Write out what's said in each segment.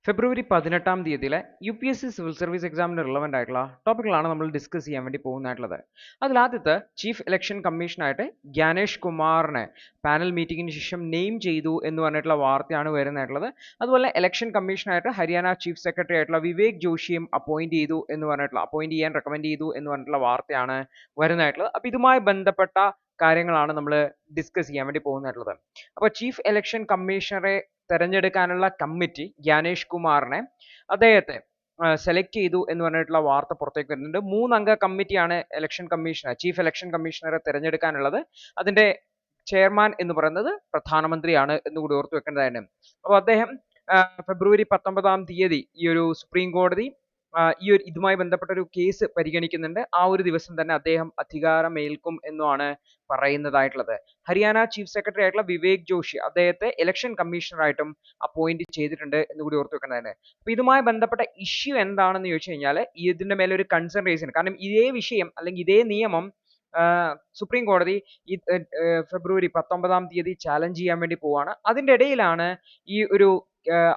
ഫെബ്രുവരി 18-ാം തീയതിയിലെ UPSC civil service എക്സാമിന് relevant ആയിട്ടുള്ള ടോപ്പിക്കുകളാണ് നമ്മൾ ഡിസ്കസ് ചെയ്യാൻ വേണ്ടി പോകുന്നതായിട്ടുള്ളത്. അതിലാദ്യത്തെ ചീഫ് ഇലക്ഷൻ കമ്മീഷനായിട്ട് ജ്ഞാനേഷ് കുമാറിനെ പാനൽ മീറ്റിംഗിന് ശേഷം നെയിം ചെയ്തു എന്ന് പറഞ്ഞിട്ടുള്ള വാർത്തയാണ് വരുന്നതായിട്ടുള്ളത്. അതുപോലെ ഇലക്ഷൻ കമ്മീഷനായിട്ട് ഹരിയാന ചീഫ് സെക്രട്ടറി ആയിട്ടുള്ള വിവേക് ജോഷിയും അപ്പോയിന്റ് ചെയ്യാൻ റെക്കമെൻഡ് ചെയ്തു എന്ന് പറഞ്ഞിട്ടുള്ള വാർത്തയാണ് വരുന്നതായിട്ടുള്ളത്. അപ്പോൾ ഇതുമായി ബന്ധപ്പെട്ട കാര്യങ്ങളാണ് നമ്മൾ ഡിസ്കസ് ചെയ്യാൻ വേണ്ടി പോകുന്നതായിട്ടുള്ളത്. അപ്പോൾ ചീഫ് ഇലക്ഷൻ കമ്മീഷണറെ തെരഞ്ഞെടുക്കാനുള്ള കമ്മിറ്റി ജ്ഞാനേഷ് കുമാറിനെ അദ്ദേഹത്തെ സെലക്ട് ചെയ്തു എന്ന് പറഞ്ഞിട്ടുള്ള വാർത്ത പുറത്തേക്ക് വരുന്നുണ്ട്. 3 അംഗ കമ്മിറ്റിയാണ് ചീഫ് ഇലക്ഷൻ കമ്മീഷണറെ തെരഞ്ഞെടുക്കാനുള്ളത്. അതിന്റെ ചെയർമാൻ എന്ന് പറയുന്നത് പ്രധാനമന്ത്രിയാണ് എന്ന് കൂടി ഓർത്തു വെക്കേണ്ടതാണ്. അപ്പോൾ അദ്ദേഹം ഫെബ്രുവരി 19-ാം തീയതി ഈ ഒരു സുപ്രീം കോടതി ഇതുമായി ബന്ധപ്പെട്ട ഒരു കേസ് പരിഗണിക്കുന്നുണ്ട്. ആ ഒരു ദിവസം തന്നെ അദ്ദേഹം അധികാരമേൽക്കും എന്നാണ് പറയുന്നതായിട്ടുള്ളത്. ഹരിയാന ചീഫ് സെക്രട്ടറി ആയിട്ടുള്ള വിവേക് ജോഷി അദ്ദേഹത്തെ ഇലക്ഷൻ കമ്മീഷണറായിട്ടും അപ്പോയിന്റ് ചെയ്തിട്ടുണ്ട് എന്ന് കൂടി ഓർത്തു വെക്കേണ്ടതാണ്. അപ്പോൾ ഇതുമായി ബന്ധപ്പെട്ട ഇഷ്യൂ എന്താണെന്ന് ചോദിച്ചു കഴിഞ്ഞാൽ ഇതിന്റെ മേലെ ഒരു കൺസേൺ റേസ് ചെയ്യുന്നു. കാരണം ഇതേ വിഷയം അല്ലെങ്കിൽ ഇതേ നിയമം സുപ്രീം കോടതി ഫെബ്രുവരി 19-ാം തീയതി ചാലഞ്ച് ചെയ്യാൻ വേണ്ടി പോവാണ്. അതിന്റെ ഇടയിലാണ് ഈ ഒരു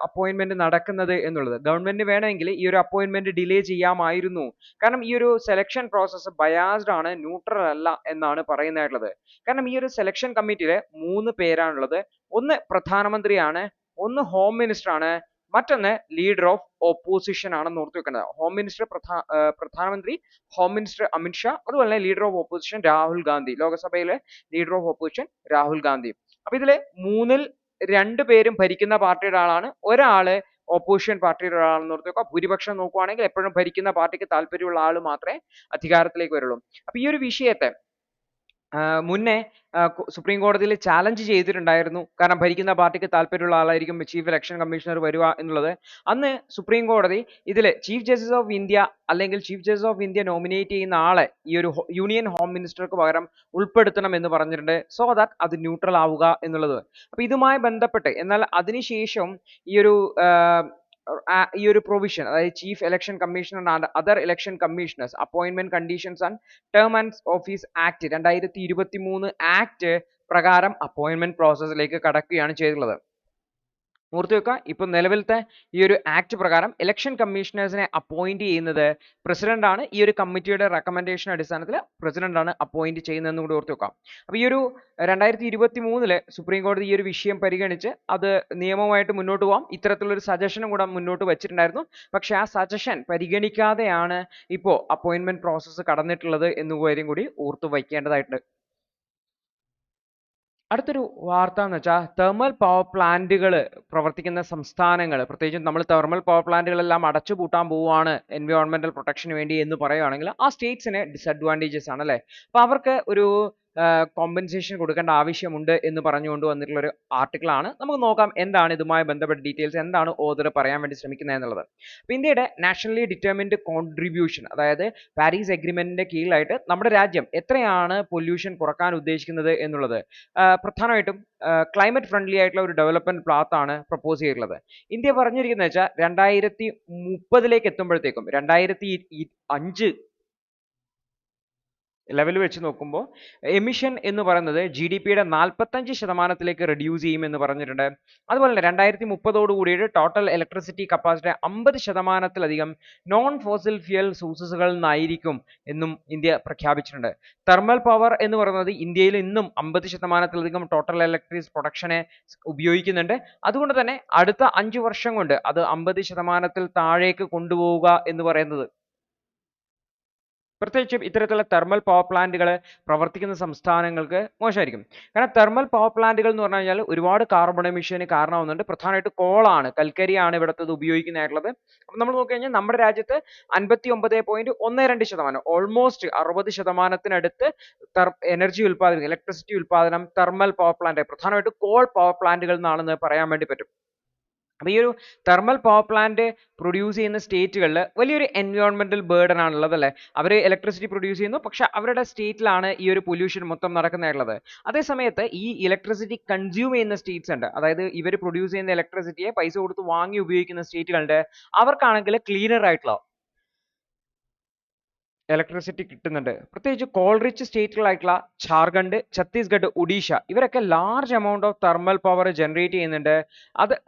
അപ്പോയിന്റ്മെന്റ് നടക്കുന്നത് എന്നുള്ളത്. ഗവൺമെന്റിന് വേണമെങ്കിൽ ഈ ഒരു അപ്പോയിന്റ്മെന്റ് ഡിലേ ചെയ്യാമായിരുന്നു. കാരണം ഈ ഒരു സെലക്ഷൻ പ്രോസസ്സ് ബയാസ്ഡ് ആണ്, ന്യൂട്രൽ അല്ല എന്നാണ് പറയുന്നതായിട്ടുള്ളത്. കാരണം ഈ ഒരു സെലക്ഷൻ കമ്മിറ്റിയിൽ 3 പേരാണുള്ളത്. ഒന്ന് പ്രധാനമന്ത്രിയാണ്, ഒന്ന് ഹോം മിനിസ്റ്റർ ആണ്, മറ്റൊന്ന് ലീഡർ ഓഫ് ഓപ്പോസിഷൻ ആണെന്ന് ഓർത്തു വെക്കേണ്ടത്. പ്രധാനമന്ത്രി, ഹോം മിനിസ്റ്റർ അമിത് ഷാ, അതുപോലെ leader of opposition Rahul Gandhi, ലോകസഭയിലെ leader of opposition Rahul Gandhi. അപ്പൊ ഇതില് 3-ൽ 2 പേരും ഭരിക്കുന്ന പാർട്ടിയുടെ ആളാണ്, ഒരാള് ഓപ്പോസിഷൻ പാർട്ടിയുടെ ഒരാളെന്ന് ഓർത്ത് വെക്കുക. ഭൂരിപക്ഷം നോക്കുവാണെങ്കിൽ എപ്പോഴും ഭരിക്കുന്ന പാർട്ടിക്ക് താല്പര്യമുള്ള ആൾ മാത്രമേ അധികാരത്തിലേക്ക് വരുള്ളൂ. അപ്പൊ ഈ ഒരു വിഷയത്തെ മുന്നേ സുപ്രീം കോടതിയിൽ ചാലഞ്ച് ചെയ്തിട്ടുണ്ടായിരുന്നു. കാരണം ഭരിക്കുന്ന പാർട്ടിക്ക് താല്പര്യമുള്ള ആളായിരിക്കും ചീഫ് ഇലക്ഷൻ കമ്മീഷണർ വരിക എന്നുള്ളത്. അന്ന് സുപ്രീം കോടതി ഇതിൽ ചീഫ് ജസ്റ്റിസ് ഓഫ് ഇന്ത്യ അല്ലെങ്കിൽ chief justice of India nominate ചെയ്യുന്ന ആളെ ഈ ഒരു യൂണിയൻ ഹോം മിനിസ്റ്റർക്ക് പകരം ഉൾപ്പെടുത്തണം എന്ന് പറഞ്ഞിട്ടുണ്ട്. സോ ദാറ്റ് അത് ന്യൂട്രൽ ആവുക എന്നുള്ളത്. അപ്പൊ ഇതുമായി ബന്ധപ്പെട്ട് എന്നാൽ അതിനുശേഷം ഈ ഒരു പ്രൊവിഷൻ, അതായത് chief election commissioner and other election commissioners appointment conditions and term and office act 2023 act പ്രകാരം അപ്പോയിന്റ്മെന്റ് പ്രോസസ്സിലേക്ക് കടക്കുകയാണ് ചെയ്തിട്ടുള്ളത്. ഓർത്തു വെക്കുക, ഇപ്പൊ നിലവിലത്തെ ഈ ഒരു ആക്ട് പ്രകാരം ഇലക്ഷൻ കമ്മീഷണേഴ്സിനെ അപ്പോയിന്റ് ചെയ്യുന്നത് പ്രസിഡന്റ് ആണ്. ഈ ഒരു കമ്മിറ്റിയുടെ റെക്കമെൻഡേഷൻ അടിസ്ഥാനത്തിൽ പ്രസിഡന്റ് ആണ് അപ്പോയിന്റ് ചെയ്യുന്നതെന്ന് കൂടി ഓർത്തു വെക്കാം. അപ്പൊ ഈ ഒരു 2023 സുപ്രീം കോടതി ഈ ഒരു വിഷയം പരിഗണിച്ച് അത് നിയമമായിട്ട് മുന്നോട്ട് പോകാം ഇത്തരത്തിലുള്ള ഒരു സജഷനും കൂടെ മുന്നോട്ട് വെച്ചിട്ടുണ്ടായിരുന്നു. പക്ഷെ ആ സജഷൻ പരിഗണിക്കാതെയാണ് ഇപ്പോൾ അപ്പോയിന്റ്മെന്റ് പ്രോസസ്സ് കടന്നിട്ടുള്ളത് എന്നുകാര്യം കൂടി ഓർത്തു വയ്ക്കേണ്ടതായിട്ടുണ്ട്. അടുത്തൊരു വാർത്ത എന്ന് വെച്ചാൽ തെർമൽ പവർ പ്ലാന്റുകൾ പ്രവർത്തിക്കുന്ന സംസ്ഥാനങ്ങൾ, പ്രത്യേകിച്ചും നമ്മൾ തെർമൽ പവർ പ്ലാന്റുകളെല്ലാം അടച്ചുപൂട്ടാൻ പോവുകയാണ് എൻവയോൺമെന്റൽ പ്രൊട്ടക്ഷന് വേണ്ടി എന്ന് പറയുകയാണെങ്കിൽ ആ സ്റ്റേറ്റ്സിന് ഡിസഡ്വാൻറ്റേജസ് ആണ് അല്ലേ. അപ്പോൾ അവർക്ക് ഒരു കോമ്പൻസേഷൻ കൊടുക്കേണ്ട ആവശ്യമുണ്ട് എന്ന് പറഞ്ഞുകൊണ്ട് വന്നിട്ടുള്ള ഒരു ആർട്ടിക്കിൾ ആണ്. നമുക്ക് നോക്കാം എന്താണ് ഇതുമായി ബന്ധപ്പെട്ട ഡീറ്റെയിൽസ്, എന്താണ് ഓതർ പറയാൻ വേണ്ടി ശ്രമിക്കുന്നത് എന്നുള്ളത്. അപ്പോൾ ഇന്ത്യയുടെ നാഷണലി ഡിറ്റർമിൻഡ് കോൺട്രിബ്യൂഷൻ, അതായത് പാരീസ് എഗ്രിമെന്റിന്റെ കീഴിലായിട്ട് നമ്മുടെ രാജ്യം എത്രയാണ് പൊല്യൂഷൻ കുറക്കാൻ ഉദ്ദേശിക്കുന്നത് എന്നുള്ളത് പ്രധാനമായിട്ടും ക്ലൈമറ്റ് ഫ്രണ്ട്ലി ആയിട്ടുള്ള ഒരു ഡെവലപ്മെന്റ് പാത്താണ് പ്രപ്പോസ് ചെയ്തിട്ടുള്ളത്. ഇന്ത്യ പറഞ്ഞിരിക്കുന്നത് വെച്ചാൽ 2030 എത്തുമ്പോഴത്തേക്കും 2005 ലെവൽ വെച്ച് നോക്കുമ്പോൾ എമിഷൻ എന്ന് പറയുന്നത് GDP-യുടെ 45% റെഡ്യൂസ് ചെയ്യുമെന്ന് പറഞ്ഞിട്ടുണ്ട്. അതുപോലെ തന്നെ 2030 കൂടിയിട്ട് ടോട്ടൽ ഇലക്ട്രിസിറ്റി കപ്പാസിറ്റി 50%-ലധികം നോൺ ഫോസിൽ ഫ്യൂൽ സോഴ്സസുകളിൽ നിന്നായിരിക്കും എന്നും ഇന്ത്യ പ്രഖ്യാപിച്ചിട്ടുണ്ട്. തെർമൽ പവർ എന്ന് പറയുന്നത് ഇന്ത്യയിൽ ഇന്നും 50%-ലധികം ടോട്ടൽ ഇലക്ട്രിക് പ്രൊഡക്ഷനെ ഉപയോഗിക്കുന്നുണ്ട്. അതുകൊണ്ട് തന്നെ അടുത്ത 5 വർഷം കൊണ്ട് അത് 50%-ൽ താഴേക്ക് കൊണ്ടുപോവുക എന്ന് പറയുന്നത് പ്രത്യേകിച്ചും ഇത്തരത്തിലുള്ള തെർമൽ പവർ പ്ലാന്റുകൾ പ്രവർത്തിക്കുന്ന സംസ്ഥാനങ്ങൾക്ക് മോശമായിരിക്കും. കാരണം തെർമൽ പവർ പ്ലാന്റുകൾ എന്ന് പറഞ്ഞു കഴിഞ്ഞാൽ ഒരുപാട് കാർബൺ എമിഷന് കാരണമാവുന്നുണ്ട്. പ്രധാനമായിട്ട് കോളാണ്, കൽക്കരിയാണ് ഇവിടുത്തെ ഉപയോഗിക്കുന്നതായിട്ടുള്ളത്. അപ്പം നമ്മൾ നോക്കിക്കഴിഞ്ഞാൽ നമ്മുടെ രാജ്യത്ത് 59.12%, ഓൾമോസ്റ്റ് 60%-നടുത്ത് എനർജി ഉൽപ്പാദനം, ഇലക്ട്രിസിറ്റി ഉൽപ്പാദനം തെർമൽ പവർ പ്ലാന്റ്, പ്രധാനമായിട്ട് കോൾ പവർ പ്ലാന്റുകളിൽ നിന്നാണെന്ന് പറയാൻ വേണ്ടി പറ്റും. അപ്പോൾ ഈ ഒരു തെർമൽ പവർ പ്ലാന്റ് പ്രൊഡ്യൂസ് ചെയ്യുന്ന സ്റ്റേറ്റുകളിൽ വലിയൊരു എൻവയോൺമെന്റൽ ബേർഡൻ ആണുള്ളത് അല്ലേ. അവർ ഇലക്ട്രിസിറ്റി പ്രൊഡ്യൂസ് ചെയ്യുന്നു, പക്ഷെ അവരുടെ സ്റ്റേറ്റിലാണ് ഈ ഒരു പൊല്യൂഷൻ മൊത്തം നടക്കുന്നതായിട്ടുള്ളത്. അതേസമയത്ത് ഈ ഇലക്ട്രിസിറ്റി കൺസ്യൂം ചെയ്യുന്ന സ്റ്റേറ്റ്സ് ഉണ്ട്, അതായത് ഇവർ പ്രൊഡ്യൂസ് ചെയ്യുന്ന ഇലക്ട്രിസിറ്റിയെ പൈസ കൊടുത്ത് വാങ്ങി ഉപയോഗിക്കുന്ന സ്റ്റേറ്റുകളുണ്ട്. അവർക്കാണെങ്കിൽ ക്ലീനർ ആയിട്ടുള്ള ഇലക്ട്രിസിറ്റി കിട്ടുന്നുണ്ട്. പ്രത്യേകിച്ച് കോൾ റിച്ച് സ്റ്റേറ്റുകളായിട്ടുള്ള ജാർഖണ്ഡ്, ഛത്തീസ്ഗഡ്, ഒഡീഷ ഇവരൊക്കെ large amount of thermal power generate ചെയ്യുന്നുണ്ട്.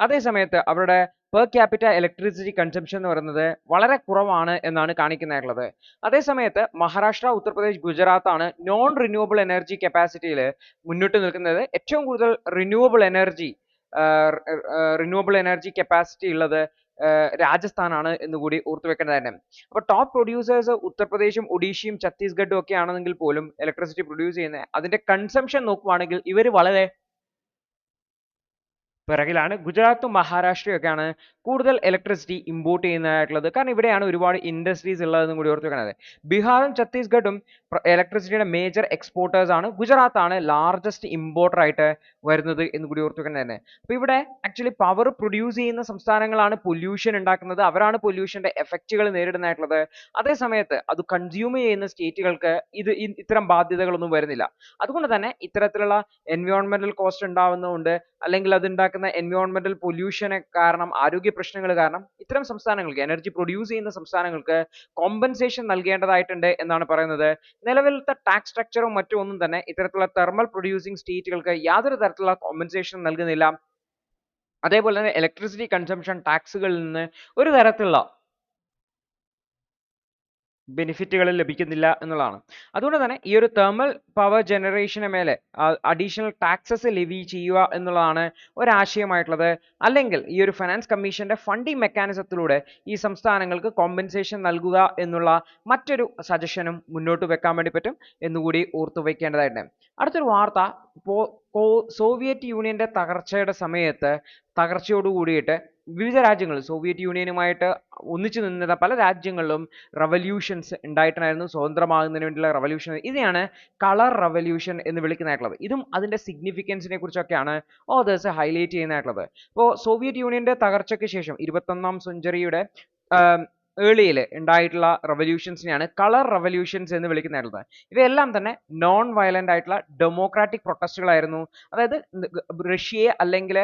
അതേ സമയത്ത് അവരുടെ പെർ ക്യാപിറ്റ ഇലക്ട്രിസിറ്റി കൺസംഷൻ എന്ന് പറയുന്നത് വളരെ കുറവാണ് എന്നാണ് കാണിക്കുന്നതായിട്ടുള്ളത്. അതേസമയത്ത് മഹാരാഷ്ട്ര, ഉത്തർപ്രദേശ്, ഗുജറാത്ത് ആണ് നോൺ റിന്യൂവബിൾ എനർജി കപ്പാസിറ്റിയിൽ മുന്നിട്ട് നിൽക്കുന്നത്. ഏറ്റവും കൂടുതൽ റിന്യൂവബിൾ എനർജി കപ്പാസിറ്റി ഉള്ളത് രാജസ്ഥാനാണ് എന്ന് കൂടി ഓർത്തു വെക്കേണ്ടതാണ്. അപ്പോൾ ടോപ്പ് പ്രൊഡ്യൂസേഴ്സ് ഉത്തർപ്രദേശും ഒഡീഷയും ഛത്തീസ്ഗഡും ഒക്കെ ആണെങ്കിൽ പോലും ഇലക്ട്രിസിറ്റി പ്രൊഡ്യൂസ് ചെയ്യുന്നത് അതിന്റെ കൺസംഷൻ നോക്കുവാണെങ്കിൽ ഇവർ വളരെ പിറകിലാണ്. ഗുജറാത്തും മഹാരാഷ്ട്രയും ഒക്കെയാണ് കൂടുതൽ ഇലക്ട്രിസിറ്റി ഇമ്പോർട്ട് ചെയ്യുന്നതായിട്ടുള്ളത്. കാരണം ഇവിടെയാണ് ഒരുപാട് ഇൻഡസ്ട്രീസ് ഉള്ളതെന്നും കൂടി ഓർത്ത് വെക്കുന്നത്. ബീഹാറും ഛത്തീസ്ഗഡും ഇലക്ട്രിസിറ്റിയുടെ മേജർ എക്സ്പോർട്ടേഴ്സ് ആണ്. ഗുജറാത്ത് ആണ് ലാർജസ്റ്റ് ഇമ്പോർട്ടർ ആയിട്ട് വരുന്നത് എന്ന് കൂടി ഓർത്ത് വെക്കുന്നത് തന്നെ. അപ്പോൾ ഇവിടെ ആക്ച്വലി പവർ പ്രൊഡ്യൂസ് ചെയ്യുന്ന സംസ്ഥാനങ്ങളാണ് പൊല്യൂഷൻ ഉണ്ടാക്കുന്നത്. അവരാണ് പൊല്യൂഷന്റെ എഫക്റ്റുകൾ നേരിടുന്നതായിട്ടുള്ളത്. അതേ സമയത്ത് അത് കൺസ്യൂം ചെയ്യുന്ന സ്റ്റേറ്റുകൾക്ക് ഇത്തരം ബാധ്യതകളൊന്നും വരുന്നില്ല. അതുകൊണ്ട് തന്നെ ഇത്തരത്തിലുള്ള എൻവയോൺമെന്റൽ കോസ്റ്റ് ഉണ്ടാവുന്നതുകൊണ്ട് അല്ലെങ്കിൽ അത് ഉണ്ടാക്കുന്ന എൻവയോൺമെന്റൽ പൊല്യൂഷൻ കാരണം, ആരോഗ്യ പ്രശ്നങ്ങൾ കാരണം ഇത്തരം സംസ്ഥാനങ്ങൾക്ക്, എനർജി പ്രൊഡ്യൂസ് ചെയ്യുന്ന സംസ്ഥാനങ്ങൾക്ക് കോമ്പൻസേഷൻ നൽകേണ്ടതായിട്ടുണ്ട് എന്നാണ് പറയുന്നത്. നിലവിലത്തെ ടാക്സ് സ്ട്രക്ചറും മറ്റും ഒന്നും തന്നെ ഇത്തരത്തിലുള്ള തെർമൽ പ്രൊഡ്യൂസിംഗ് സ്റ്റേറ്റുകൾക്ക് യാതൊരു തരത്തിലുള്ള കോമ്പൻസേഷൻ നൽകുന്നില്ല. അതേപോലെ തന്നെ ഇലക്ട്രിസിറ്റി കൺസംഷൻ ടാക്സുകളിൽ നിന്ന് ഒരു തരത്തിലുള്ള ബെനിഫിറ്റുകൾ ലഭിക്കുന്നില്ല എന്നുള്ളതാണ്. അതുകൊണ്ട് തന്നെ ഈ ഒരു തെർമൽ പവർ ജനറേഷന് മേലെ അഡീഷണൽ ടാക്സസ് ലെവി ചെയ്യുക എന്നുള്ളതാണ് ഒരാശയമായിട്ടുള്ളത്. അല്ലെങ്കിൽ ഈ ഒരു ഫിനാൻസ് കമ്മീഷന്റെ ഫണ്ടിങ് മെക്കാനിസത്തിലൂടെ ഈ സംസ്ഥാനങ്ങൾക്ക് കോമ്പൻസേഷൻ നൽകുക എന്നുള്ള മറ്റൊരു സജഷനും മുന്നോട്ട് വെക്കാൻ വേണ്ടി പറ്റും എന്നുകൂടി ഓർത്തു വയ്ക്കേണ്ടതായിട്ടുണ്ട്. അടുത്തൊരു വാർത്ത, സോവിയറ്റ് യൂണിയന്റെ തകർച്ചയോട് കൂടിയിട്ട് വിവിധ രാജ്യങ്ങൾ സോവിയറ്റ് യൂണിയനുമായിട്ട് ഒന്നിച്ചു നിന്നിരുന്ന പല രാജ്യങ്ങളിലും റവല്യൂഷൻസ് ഉണ്ടായിട്ടുണ്ടായിരുന്നു. സ്വതന്ത്രമാകുന്നതിന് വേണ്ടിയുള്ള റവല്യൂഷൻ, ഇതിനെയാണ് കളർ റവല്യൂഷൻ എന്ന് വിളിക്കുന്നതായിട്ടുള്ളത്. ഇതും അതിന്റെ സിഗ്നിഫിക്കൻസിനെ കുറിച്ചൊക്കെയാണ് ഓതേഴ്സ് ഹൈലൈറ്റ് ചെയ്യുന്നതായിട്ടുള്ളത്. അപ്പോൾ സോവിയറ്റ് യൂണിയന്റെ തകർച്ചയ്ക്ക് ശേഷം 21ാം സെഞ്ചുറിയുടെ ഏർലിയിൽ ഉണ്ടായിട്ടുള്ള റവല്യൂഷൻസിനെയാണ് കളർ റവല്യൂഷൻസ് എന്ന് വിളിക്കുന്നതായിട്ടുള്ളത്. ഇവയെല്ലാം തന്നെ നോൺ വയലന്റ് ആയിട്ടുള്ള ഡെമോക്രാറ്റിക് പ്രൊട്ടസ്റ്റുകളായിരുന്നു. അതായത് റഷ്യയെ അല്ലെങ്കിൽ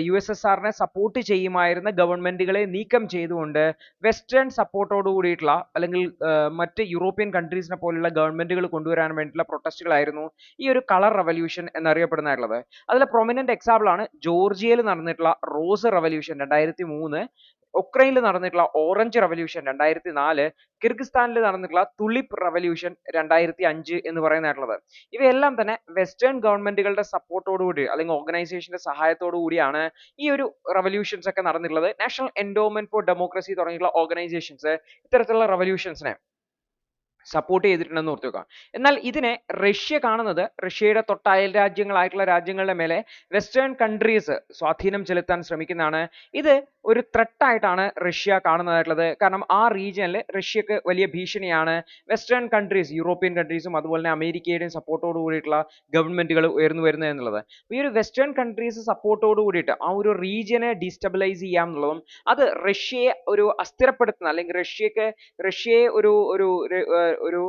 USSRനെ സപ്പോർട്ട് ചെയ്യുമായിരുന്ന ഗവൺമെന്റുകളെ നീക്കം ചെയ്തുകൊണ്ട് വെസ്റ്റേൺ സപ്പോർട്ടോട് കൂടിയിട്ടുള്ള അല്ലെങ്കിൽ മറ്റ് യൂറോപ്യൻ കൺട്രീസിനെ പോലുള്ള ഗവൺമെന്റുകൾ കൊണ്ടുവരാൻ വേണ്ടിയിട്ടുള്ള പ്രൊട്ടസ്റ്റുകളായിരുന്നു ഈ ഒരു കളർ റവല്യൂഷൻ എന്നറിയപ്പെടുന്നതായിട്ടുള്ളത്. അതിലെ പ്രൊമിനന്റ് എക്സാമ്പിൾ ആണ് ജോർജിയയിൽ നടന്നിട്ടുള്ള റോസ് റവല്യൂഷൻ 2003, ഉക്രൈനിൽ നടന്നിട്ടുള്ള ഓറഞ്ച് റവല്യൂഷൻ 2004, കിർഗിസ്ഥാനിൽ നടന്നിട്ടുള്ള തുലിപ്പ് റവല്യൂഷൻ 2005 എന്ന് പറയുന്നതായിട്ടുള്ളത്. ഇവയെല്ലാം തന്നെ വെസ്റ്റേൺ ഗവൺമെന്റുകളുടെ സപ്പോർട്ടോടുകൂടി അല്ലെങ്കിൽ ഓർഗനൈസേഷന്റെ സഹായത്തോടു കൂടിയാണ് ഈ ഒരു റവല്യൂഷൻസ് ഒക്കെ നടന്നിട്ടുള്ളത്. നാഷണൽ എൻഡോമെന്റ് ഫോർ ഡെമോക്രസി തുടങ്ങിയിട്ടുള്ള ഓർഗനൈസേഷൻസ് ഇത്തരത്തിലുള്ള റവല്യൂഷൻസിനെ സപ്പോർട്ട് ചെയ്തിട്ടുണ്ടെന്ന് ഓർത്ത് വെക്കുക. എന്നാൽ ഇതിനെ റഷ്യ കാണുന്നത്, റഷ്യയുടെ തൊട്ടയൽ രാജ്യങ്ങളായിട്ടുള്ള രാജ്യങ്ങളുടെ മേലെ വെസ്റ്റേൺ കൺട്രീസ് സ്വാധീനം ചെലുത്താൻ ശ്രമിക്കുന്നതാണ്. ഇത് ഒരു ത്രെട്ട് ആയിട്ടാണ് റഷ്യ കാണുന്നതായിട്ടുള്ളത്. കാരണം ആ റീജിയനിൽ റഷ്യക്ക് വലിയ ഭീഷണിയാണ് വെസ്റ്റേൺ കൺട്രീസ്, യൂറോപ്യൻ കൺട്രീസും അതുപോലെ തന്നെ അമേരിക്കയുടെയും സപ്പോർട്ടോട് കൂടിയിട്ടുള്ള ഗവൺമെന്റുകൾ ഉയർന്നു വരുന്നത് എന്നുള്ളത്. ഈ ഒരു വെസ്റ്റേൺ കൺട്രീസ് സപ്പോർട്ടോട് കൂടിയിട്ട് ആ ഒരു റീജിയനെ ഡീസ്റ്റബിലൈസ് ചെയ്യാം എന്നുള്ളതും അത് റഷ്യയെ ഒരു അസ്ഥിരപ്പെടുത്തുന്ന അല്ലെങ്കിൽ റഷ്യയെ ഒരു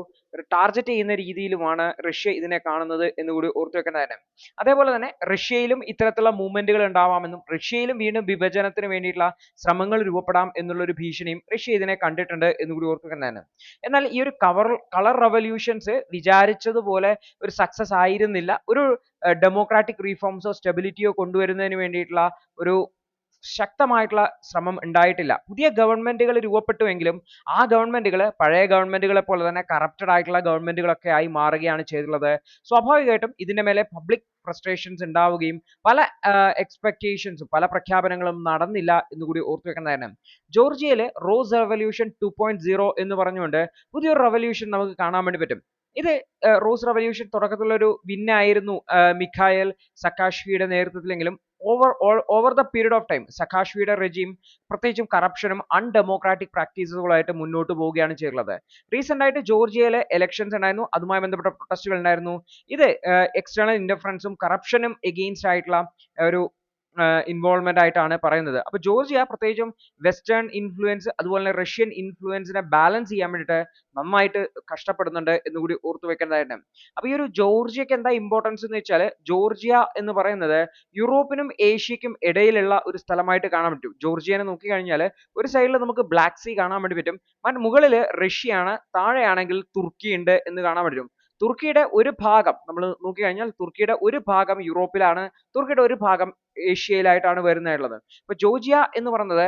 ടാർഗറ്റ് ചെയ്യുന്ന രീതിയിലുമാണ് റഷ്യ ഇതിനെ കാണുന്നത് എന്നുകൂടി ഓർത്തു വെക്കേണ്ടതാണ്. അതേപോലെ തന്നെ റഷ്യയിലും ഇത്തരത്തിലുള്ള മൂവ്മെന്റുകൾ ഉണ്ടാവാമെന്നും റഷ്യയിലും വീണ്ടും വിഭജനത്തിന് വേണ്ടിയിട്ടുള്ള ശ്രമങ്ങൾ രൂപപ്പെടാം എന്നുള്ള ഒരു ഭീഷണിയും റഷ്യ ഇതിനെ കണ്ടിട്ടുണ്ട് എന്നുകൂടി ഓർത്തു വെക്കേണ്ടതാണ്. എന്നാൽ ഈ ഒരു കളർ റവല്യൂഷൻസ് വിചാരിച്ചതുപോലെ ഒരു സക്സസ് ആയിരുന്നില്ല. ഒരു ഡെമോക്രാറ്റിക് റീഫോംസോ സ്റ്റെബിലിറ്റിയോ കൊണ്ടുവരുന്നതിന് വേണ്ടിയിട്ടുള്ള ഒരു ശക്തമായിട്ടുള്ള ശ്രമം ഉണ്ടായിട്ടില്ല. പുതിയ ഗവൺമെന്റുകൾ രൂപപ്പെട്ടുവെങ്കിലും ആ ഗവൺമെന്റുകൾ പഴയ ഗവൺമെന്റുകളെ പോലെ തന്നെ കറപ്റ്റഡ് ആയിട്ടുള്ള ഗവൺമെന്റുകളൊക്കെ ആയി മാറുകയാണ് ചെയ്തിട്ടുള്ളത്. സ്വാഭാവികമായിട്ടും ഇതിന്റെ മേലെ പബ്ലിക് ഫ്രസ്ട്രേഷൻസ് ഉണ്ടാവുകയും പല എക്സ്പെക്ടേഷൻസും പല പ്രഖ്യാപനങ്ങളും നടന്നില്ല എന്നുകൂടി ഓർത്തു വെക്കേണ്ടതാണ്. ജോർജിയയിലെ റോസ് റവല്യൂഷൻ 2.0 എന്ന് പറഞ്ഞുകൊണ്ട് പുതിയൊരു റവല്യൂഷൻ നമുക്ക് കാണാൻ വേണ്ടി പറ്റും. ഇത് റോസ് റവല്യൂഷൻ തുടക്കത്തിലുള്ള ഒരു വിന്നായിരുന്നു മിഖായൽ സക്കാഷ്വിയുടെ നേതൃത്വത്തിലെങ്കിലും over the period of time സക്കാഷ്വിയുടെ റെജീം പ്രത്യേകിച്ചും കറപ്ഷനും അൺഡെമോക്രാറ്റിക് പ്രാക്ടീസുകളായിട്ട് മുന്നോട്ട് പോവുകയാണ് ചെയ്തിട്ടുള്ളത്. റീസെന്റ് ആയിട്ട് ജോർജിയയിലെ ഇലക്ഷൻസ് ഉണ്ടായിരുന്നു, അതുമായി ബന്ധപ്പെട്ട പ്രൊട്ടസ്റ്റുകൾ ഉണ്ടായിരുന്നു. ഇത് എക്സ്റ്റേണൽ ഇന്റർഫറൻസും കറപ്ഷനും എഗെയിൻസ്റ്റ് ആയിട്ടുള്ള ഒരു ഇൻവോൾവ്മെന്റ് ആയിട്ടാണ് പറയുന്നത്. അപ്പോൾ ജോർജിയ പ്രത്യേകിച്ചും വെസ്റ്റേൺ ഇൻഫ്ലുവൻസ് അതുപോലെ തന്നെ റഷ്യൻ ഇൻഫ്ലുവൻസിനെ ബാലൻസ് ചെയ്യാൻ വേണ്ടിയിട്ട് നന്നായിട്ട് കഷ്ടപ്പെടുന്നുണ്ട് എന്നുകൂടി ഓർത്തു വെക്കേണ്ടതായിട്ടുണ്ട്. അപ്പോൾ ഈ ഒരു ജോർജിയക്ക് എന്താ ഇമ്പോർട്ടൻസ് എന്ന് വെച്ചാൽ, ജോർജിയ എന്ന് പറയുന്നത് യൂറോപ്പിനും ഏഷ്യക്കും ഇടയിലുള്ള ഒരു സ്ഥലമായിട്ട് കാണാൻ പറ്റും. ജോർജിയനെ നോക്കിക്കഴിഞ്ഞാൽ ഒരു സൈഡിൽ നമുക്ക് ബ്ലാക്ക് സീ കാണാൻ വേണ്ടി പറ്റും, മുകളിൽ റഷ്യയാണ്, താഴെയാണെങ്കിൽ തുർക്കി ഉണ്ട് എന്ന് കാണാൻ പറ്റും. തുർക്കിയുടെ ഒരു ഭാഗം നമ്മൾ നോക്കിക്കഴിഞ്ഞാൽ തുർക്കിയുടെ ഒരു ഭാഗം യൂറോപ്പിലാണ്, തുർക്കിയുടെ ഒരു ഭാഗം ഏഷ്യയിലായിട്ടാണ് വരുന്നുള്ളത്. ഇപ്പൊ ജോർജിയ എന്ന് പറയുന്നത്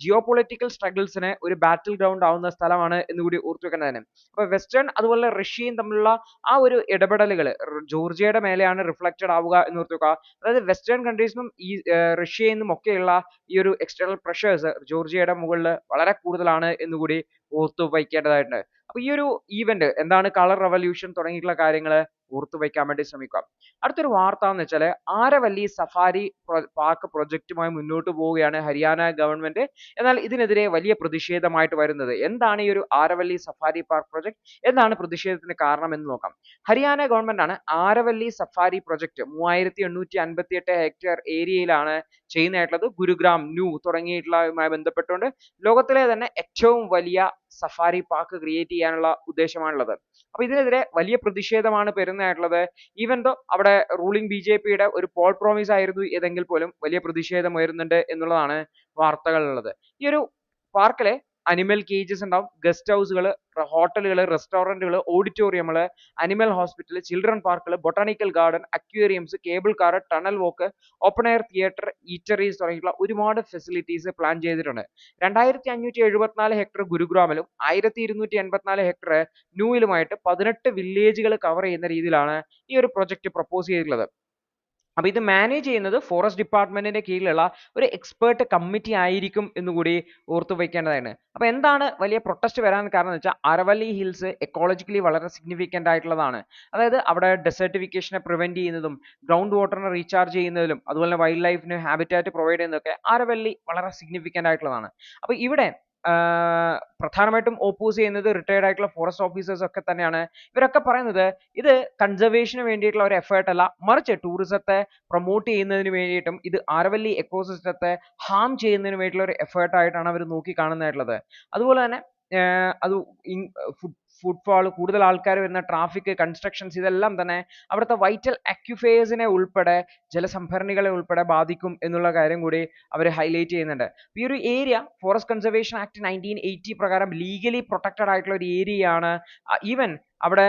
ജിയോ പൊളിറ്റിക്കൽ സ്ട്രഗിൾസിന് ഒരു ബാറ്റിൽ ഗ്രൗണ്ട് ആവുന്ന സ്ഥലമാണ് എന്ന് കൂടി ഓർത്തു വെക്കേണ്ടതാണ്. അപ്പൊ വെസ്റ്റേൺ അതുപോലെ റഷ്യയും തമ്മിലുള്ള ആ ഒരു ഇടപെടലുകൾ ജോർജിയയുടെ മേലെയാണ് റിഫ്ലക്റ്റഡ് ആവുക എന്ന് ഓർത്തു വെക്കുക. അതായത് വെസ്റ്റേൺ കൺട്രീസിനും ഈ റഷ്യയിൽ നിന്നും ഒക്കെയുള്ള ഈ ഒരു എക്സ്റ്റേണൽ പ്രഷേഴ്സ് ജോർജിയയുടെ മുകളിൽ വളരെ കൂടുതലാണ് എന്ന് കൂടി ഓർത്തു വയ്ക്കേണ്ടതായിട്ടുണ്ട്. അപ്പൊ ഈ ഒരു ഈവന്റ് എന്താണ്, കളർ റവല്യൂഷൻ തുടങ്ങിയിട്ടുള്ള കാര്യങ്ങൾ ഓർത്തു വയ്ക്കാൻ വേണ്ടി ശ്രമിക്കുക. അടുത്തൊരു വാർത്ത എന്ന് വെച്ചാൽ ആരവല്ലി സഫാരി പാർക്ക് പ്രൊജക്റ്റുമായി മുന്നോട്ട് പോവുകയാണ് ഹരിയാന ഗവൺമെന്റ്. എന്നാൽ ഇതിനെതിരെ വലിയ പ്രതിഷേധമായിട്ട് വരുന്നത് എന്താണ്? ഈ ഒരു ആരവല്ലി സഫാരി പാർക്ക് പ്രൊജക്ട് എന്താണ് പ്രതിഷേധത്തിന് കാരണം എന്ന് നോക്കാം. ഹരിയാന ഗവൺമെന്റ് ആണ് ആരവല്ലി സഫാരി പ്രൊജക്ട് 3858 ഹെക്ടർ ഏരിയയിലാണ് ചെയ്യുന്നതായിട്ടുള്ളത്. ഗുരുഗ്രാം, ന്യൂ തുടങ്ങിയിട്ടുള്ളതുമായി ബന്ധപ്പെട്ടുകൊണ്ട് ലോകത്തിലെ തന്നെ ഏറ്റവും വലിയ സഫാരി പാർക്ക് ക്രിയേറ്റ് ചെയ്യാനുള്ള ഉദ്ദേശമാണുള്ളത്. അപ്പൊ ഇതിനെതിരെ വലിയ പ്രതിഷേധമാണ് വരുന്നതായിട്ടുള്ളത്. ഈവൻ ദോ അവിടെ റൂളിംഗ് BJP-യുടെ ഒരു പോൾ പ്രോമിസ് ആയിരുന്നു ഇതെങ്കിൽ പോലും വലിയ പ്രതിഷേധം ഉയരുന്നുണ്ട് എന്നുള്ളതാണ് വാർത്തകളുള്ളത്. ഈ ഒരു പാർക്കിലെ അനിമൽ കേജസ് ഉണ്ടാവും, ഗസ്റ്റ് ഹൗസുകൾ, ഹോട്ടലുകൾ, റെസ്റ്റോറന്റുകൾ, ഓഡിറ്റോറിയങ്ങൾ, അനിമൽ ഹോസ്പിറ്റൽ, ചിൽഡ്രൻ പാർക്കുകൾ, botanical garden, aquariums, cable car, tunnel walk, open air theatre, eateries തുടങ്ങിയിട്ടുള്ള ഒരുപാട് ഫെസിലിറ്റീസ് പ്ലാൻ ചെയ്തിട്ടുണ്ട്. 2574 ഹെക്ടർ ഗുരുഗ്രാമിലും 1284 ഹെക്ടർ ന്യൂയിലുമായിട്ട് 18 വില്ലേജുകൾ കവർ ചെയ്യുന്ന രീതിയിലാണ് ഈ ഒരു പ്രൊജക്ട് പ്രപ്പോസ് ചെയ്തിട്ടുള്ളത്. അപ്പൊ ഇത് മാനേജ് ചെയ്യുന്നത് ഫോറസ്റ്റ് ഡിപ്പാർട്ട്മെന്റിന്റെ കീഴിലുള്ള ഒരു എക്സ്പേർട്ട് കമ്മിറ്റി ആയിരിക്കും എന്നുകൂടി ഓർത്തു വയ്ക്കേണ്ടതാണ്. അപ്പൊ എന്താണ് വലിയ പ്രൊട്ടസ്റ്റ് വരാൻ കാരണം എന്ന് വെച്ചാൽ അരവല്ലി ഹിൽസ് എക്കോളജിക്കലി വളരെ സിഗ്നിഫിക്കന്റ് ആയിട്ടുള്ളതാണ്. അതായത് അവിടെ ഡെസർട്ടിഫിക്കേഷനെ പ്രിവെന്റ് ചെയ്യുന്നതും ഗ്രൗണ്ട് വാട്ടറിനെ റീചാർജ് ചെയ്യുന്നതിലും അതുപോലെ വൈൽഡ് ലൈഫിന് ഹാബിറ്റാറ്റ് പ്രൊവൈഡ് ചെയ്യുന്നതൊക്കെ അരവല്ലി വളരെ സിഗ്നിഫിക്കന്റ് ആയിട്ടുള്ളതാണ്. അപ്പൊ ഇവിടെ പ്രധാനമായിട്ടും ഓപ്പോസ് ചെയ്യുന്നത് റിട്ടയർഡ് ആയിട്ടുള്ള ഫോറസ്റ്റ് ഓഫീസേഴ്സ് ഒക്കെ തന്നെയാണ്. ഇവരൊക്കെ പറയുന്നത് ഇത് കൺസർവേഷന് വേണ്ടിയിട്ടുള്ള ഒരു എഫേർട്ട് അല്ല, മറിച്ച് ടൂറിസത്തെ പ്രൊമോട്ട് ചെയ്യുന്നതിന് വേണ്ടിയിട്ടും ഇത് ആരവല്ലി എക്കോസിസ്റ്റത്തെ ഹാം ചെയ്യുന്നതിന് വേണ്ടിയിട്ടുള്ള ഒരു എഫേർട്ട് ആയിട്ടാണ് അവർ നോക്കി കാണുന്നതായിട്ടുള്ളത്. അതുപോലെ തന്നെ അത് ഫുട്ഫാൾ, കൂടുതൽ ആൾക്കാർ വരുന്ന ട്രാഫിക്, കൺസ്ട്രക്ഷൻസ് ഇതെല്ലാം തന്നെ അവിടുത്തെ വൈറ്റൽ അക്യുഫയേഴ്സിനെ ഉൾപ്പെടെ ജലസംഭരണികളെ ഉൾപ്പെടെ ബാധിക്കും എന്നുള്ള കാര്യം കൂടി അവർ ഹൈലൈറ്റ് ചെയ്യുന്നുണ്ട്. ഈ ഒരു ഏരിയ ഫോറസ്റ്റ് കൺസർവേഷൻ ആക്ട് 1980 പ്രകാരം ലീഗലി പ്രൊട്ടക്റ്റഡ് ആയിട്ടുള്ള ഒരു ഏരിയയാണ്. ഈവൻ അവിടെ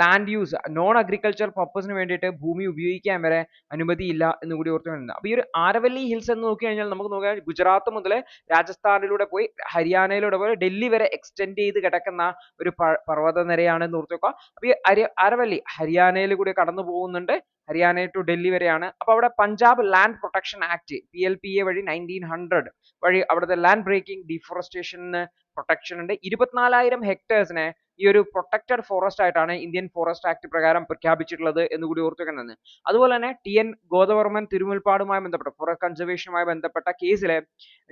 ലാൻഡ് യൂസ് നോൺ അഗ്രികൾച്ചർ പർപ്പസിന് വേണ്ടിയിട്ട് ഭൂമി ഉപയോഗിക്കാൻ വരെ അനുമതിയില്ല എന്ന് കൂടി ഓർത്ത് വേണം. അപ്പൊ ഈ ഒരു ആരവല്ലി ഹിൽസ് എന്ന് നോക്കി കഴിഞ്ഞാൽ നമുക്ക് നോക്കിയാൽ ഗുജറാത്ത് മുതൽ രാജസ്ഥാനിലൂടെ പോയി ഹരിയാനയിലൂടെ പോയി ഡൽഹി വരെ എക്സ്റ്റെൻഡ് ചെയ്ത് കിടക്കുന്ന ഒരു പർവ്വതനിരയാണ് എന്ന് ഓർത്ത് വെക്കുക. അപ്പൊ ഈ അരവല്ലി ഹരിയാനയിൽ കൂടി കടന്നു പോകുന്നുണ്ട്, ഹരിയാന ടു ഡൽഹി വരെയാണ്. അപ്പൊ അവിടെ Punjab land protection act PLPA വഴി 1900 വഴി അവിടുത്തെ ലാൻഡ് ബ്രേക്കിംഗ് ഡിഫോറസ്റ്റേഷന് പ്രൊട്ടക്ഷൻ ഉണ്ട്. 24,000 ഹെക്ടേഴ്സിനെ ഈ ഒരു പ്രൊട്ടക്റ്റഡ് ഫോറസ്റ്റ് ആയിട്ടാണ് ഇന്ത്യൻ ഫോറസ്റ്റ് ആക്ട് പ്രകാരം പ്രഖ്യാപിച്ചിട്ടുള്ളത് എന്ന് കൂടി ഓർത്തു വെക്കേണ്ടതാണ്. അതുപോലെ തന്നെ TN ഗോദവർമ്മൻ തിരുമുൽപ്പാടുമായി ബന്ധപ്പെട്ട ഫോറസ്റ്റ് കൺസർവേഷനുമായി ബന്ധപ്പെട്ട കേസിലെ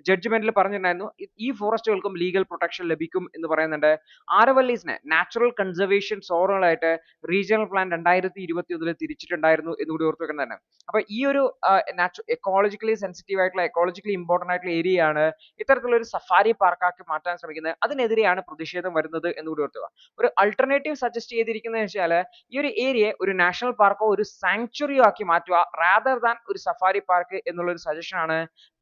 ജഡ്ജ്മെന്റിൽ പറഞ്ഞിട്ടുണ്ടായിരുന്നു ഈ ഫോറസ്റ്റുകൾക്കും ലീഗൽ പ്രൊട്ടക്ഷൻ ലഭിക്കും എന്ന് പറയുന്നുണ്ട്. ആരവല്ലീസിനെ നാച്ചുറൽ കൺസർവേഷൻ സോണുകളായിട്ട് റീജിയണൽ പ്ലാൻ 2021 തിരിച്ചിട്ടുണ്ടായിരുന്നു എന്ന് കൂടി ഓർത്തു വെക്കേണ്ടതാണ്. അപ്പൊ ഈ ഒരു എക്കോളജിക്കലി സെൻസിറ്റീവ് ആയിട്ടുള്ള എക്കോളജിക്കലി ഇമ്പോർട്ടന്റ് ആയിട്ടുള്ള ഏരിയ ആണ് ഇത്തരത്തിലുള്ള ഒരു സഫാരി പാർക്കാക്കി മാറ്റാൻ ശ്രമിക്കുന്നത്. അതിനെതിരെയാണ് പ്രതിഷേധം വരുന്നത് എന്ന് കൂടി ഓർത്തുക. ഒരു അൾട്ടർനേറ്റീവ് സജസ്റ്റ് ചെയ്തിരിക്കുന്നത് വെച്ചാൽ ഈ ഒരു ഏരിയയെ ഒരു നാഷണൽ പാർക്കോ ഒരു സാങ്ച്വറിയോ ആക്കി മാറ്റുക റാദർ ദാൻ ഒരു സഫാരി പാർക്ക് എന്നുള്ള ഒരു സജഷൻ ആണ്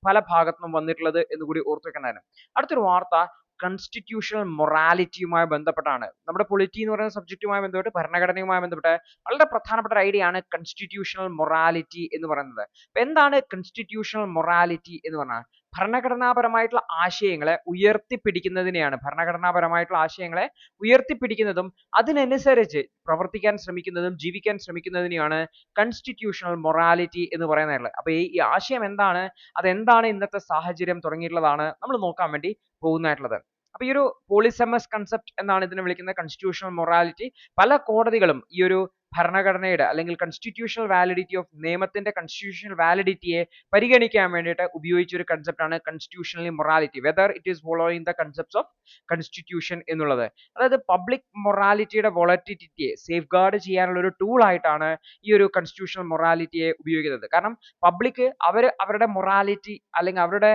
പല ഭാഗത്തുനിന്നും വന്നിട്ടുള്ളത് എന്ന് കൂടി ഓർത്തു വെക്കേണ്ടതാണ്. അടുത്തൊരു വാർത്ത കൺസ്റ്റിറ്റ്യൂഷണൽ മൊറാലിറ്റിയുമായി ബന്ധപ്പെട്ടാണ്. നമ്മുടെ പൊളിറ്റി എന്ന് പറയുന്ന സബ്ജക്റ്റുമായി ബന്ധപ്പെട്ട് ഭരണഘടനയുമായി ബന്ധപ്പെട്ട് വളരെ പ്രധാനപ്പെട്ട ഒരു ഐഡിയ ആണ് കൺസ്റ്റിറ്റ്യൂഷണൽ മൊറാലിറ്റി എന്ന് പറയുന്നത്. അപ്പൊ എന്താണ് കൺസ്റ്റിറ്റ്യൂഷണൽ മൊറാലിറ്റി എന്ന് പറഞ്ഞാൽ? ഭരണഘടനാപരമായിട്ടുള്ള ആശയങ്ങളെ ഉയർത്തിപ്പിടിക്കുന്നതിനെയാണ്, ഭരണഘടനാപരമായിട്ടുള്ള ആശയങ്ങളെ ഉയർത്തിപ്പിടിക്കുന്നതും അതിനനുസരിച്ച് പ്രവർത്തിക്കാൻ ശ്രമിക്കുന്നതും ജീവിക്കാൻ ശ്രമിക്കുന്നതിനെയാണ് കൺസ്റ്റിറ്റ്യൂഷണൽ മൊറാലിറ്റി എന്ന് പറയുന്നത്. അപ്പൊ ഈ ആശയം എന്താണ്, അതെന്താണ് ഇന്നത്തെ സാഹചര്യം തുടങ്ങിയിട്ടുള്ളതാണ് നമ്മൾ നോക്കാൻ വേണ്ടി പോകുന്നതായിട്ടുള്ളത്. അപ്പൊ ഈ ഒരു പോളിസെമസ് കൺസെപ്റ്റ് എന്നാണ് ഇതിനെ വിളിക്കുന്നത്, കൺസ്റ്റിറ്റ്യൂഷണൽ മൊറാലിറ്റി. പല കോടതികളും ഈ ഒരു ഭരണഘടനയുടെ അല്ലെങ്കിൽ കൺസ്റ്റിറ്റ്യൂഷണൽ വാലിഡിറ്റി ഓഫ് നിയമത്തിന്റെ കൺസ്റ്റിറ്റ്യൂഷണൽ വാലിഡിറ്റിയെ പരിഗണിക്കാൻ വേണ്ടിയിട്ട് ഉപയോഗിച്ച ഒരു കൺസെപ്റ്റ് ആണ് constitutional morality, whether it is following the concepts of constitution എന്നുള്ളത്. അതായത് പബ്ലിക് മൊറാലിറ്റിയുടെ വോളറ്റിലിറ്റിയെ സേഫ് ഗാർഡ് ചെയ്യാനുള്ള ഒരു ടൂൾ ആയിട്ടാണ് ഈ ഒരു കൺസ്റ്റിറ്റ്യൂഷണൽ മൊറാലിറ്റിയെ ഉപയോഗിക്കുന്നത്. കാരണം പബ്ലിക് അവരുടെ മൊറാലിറ്റി അല്ലെങ്കിൽ അവരുടെ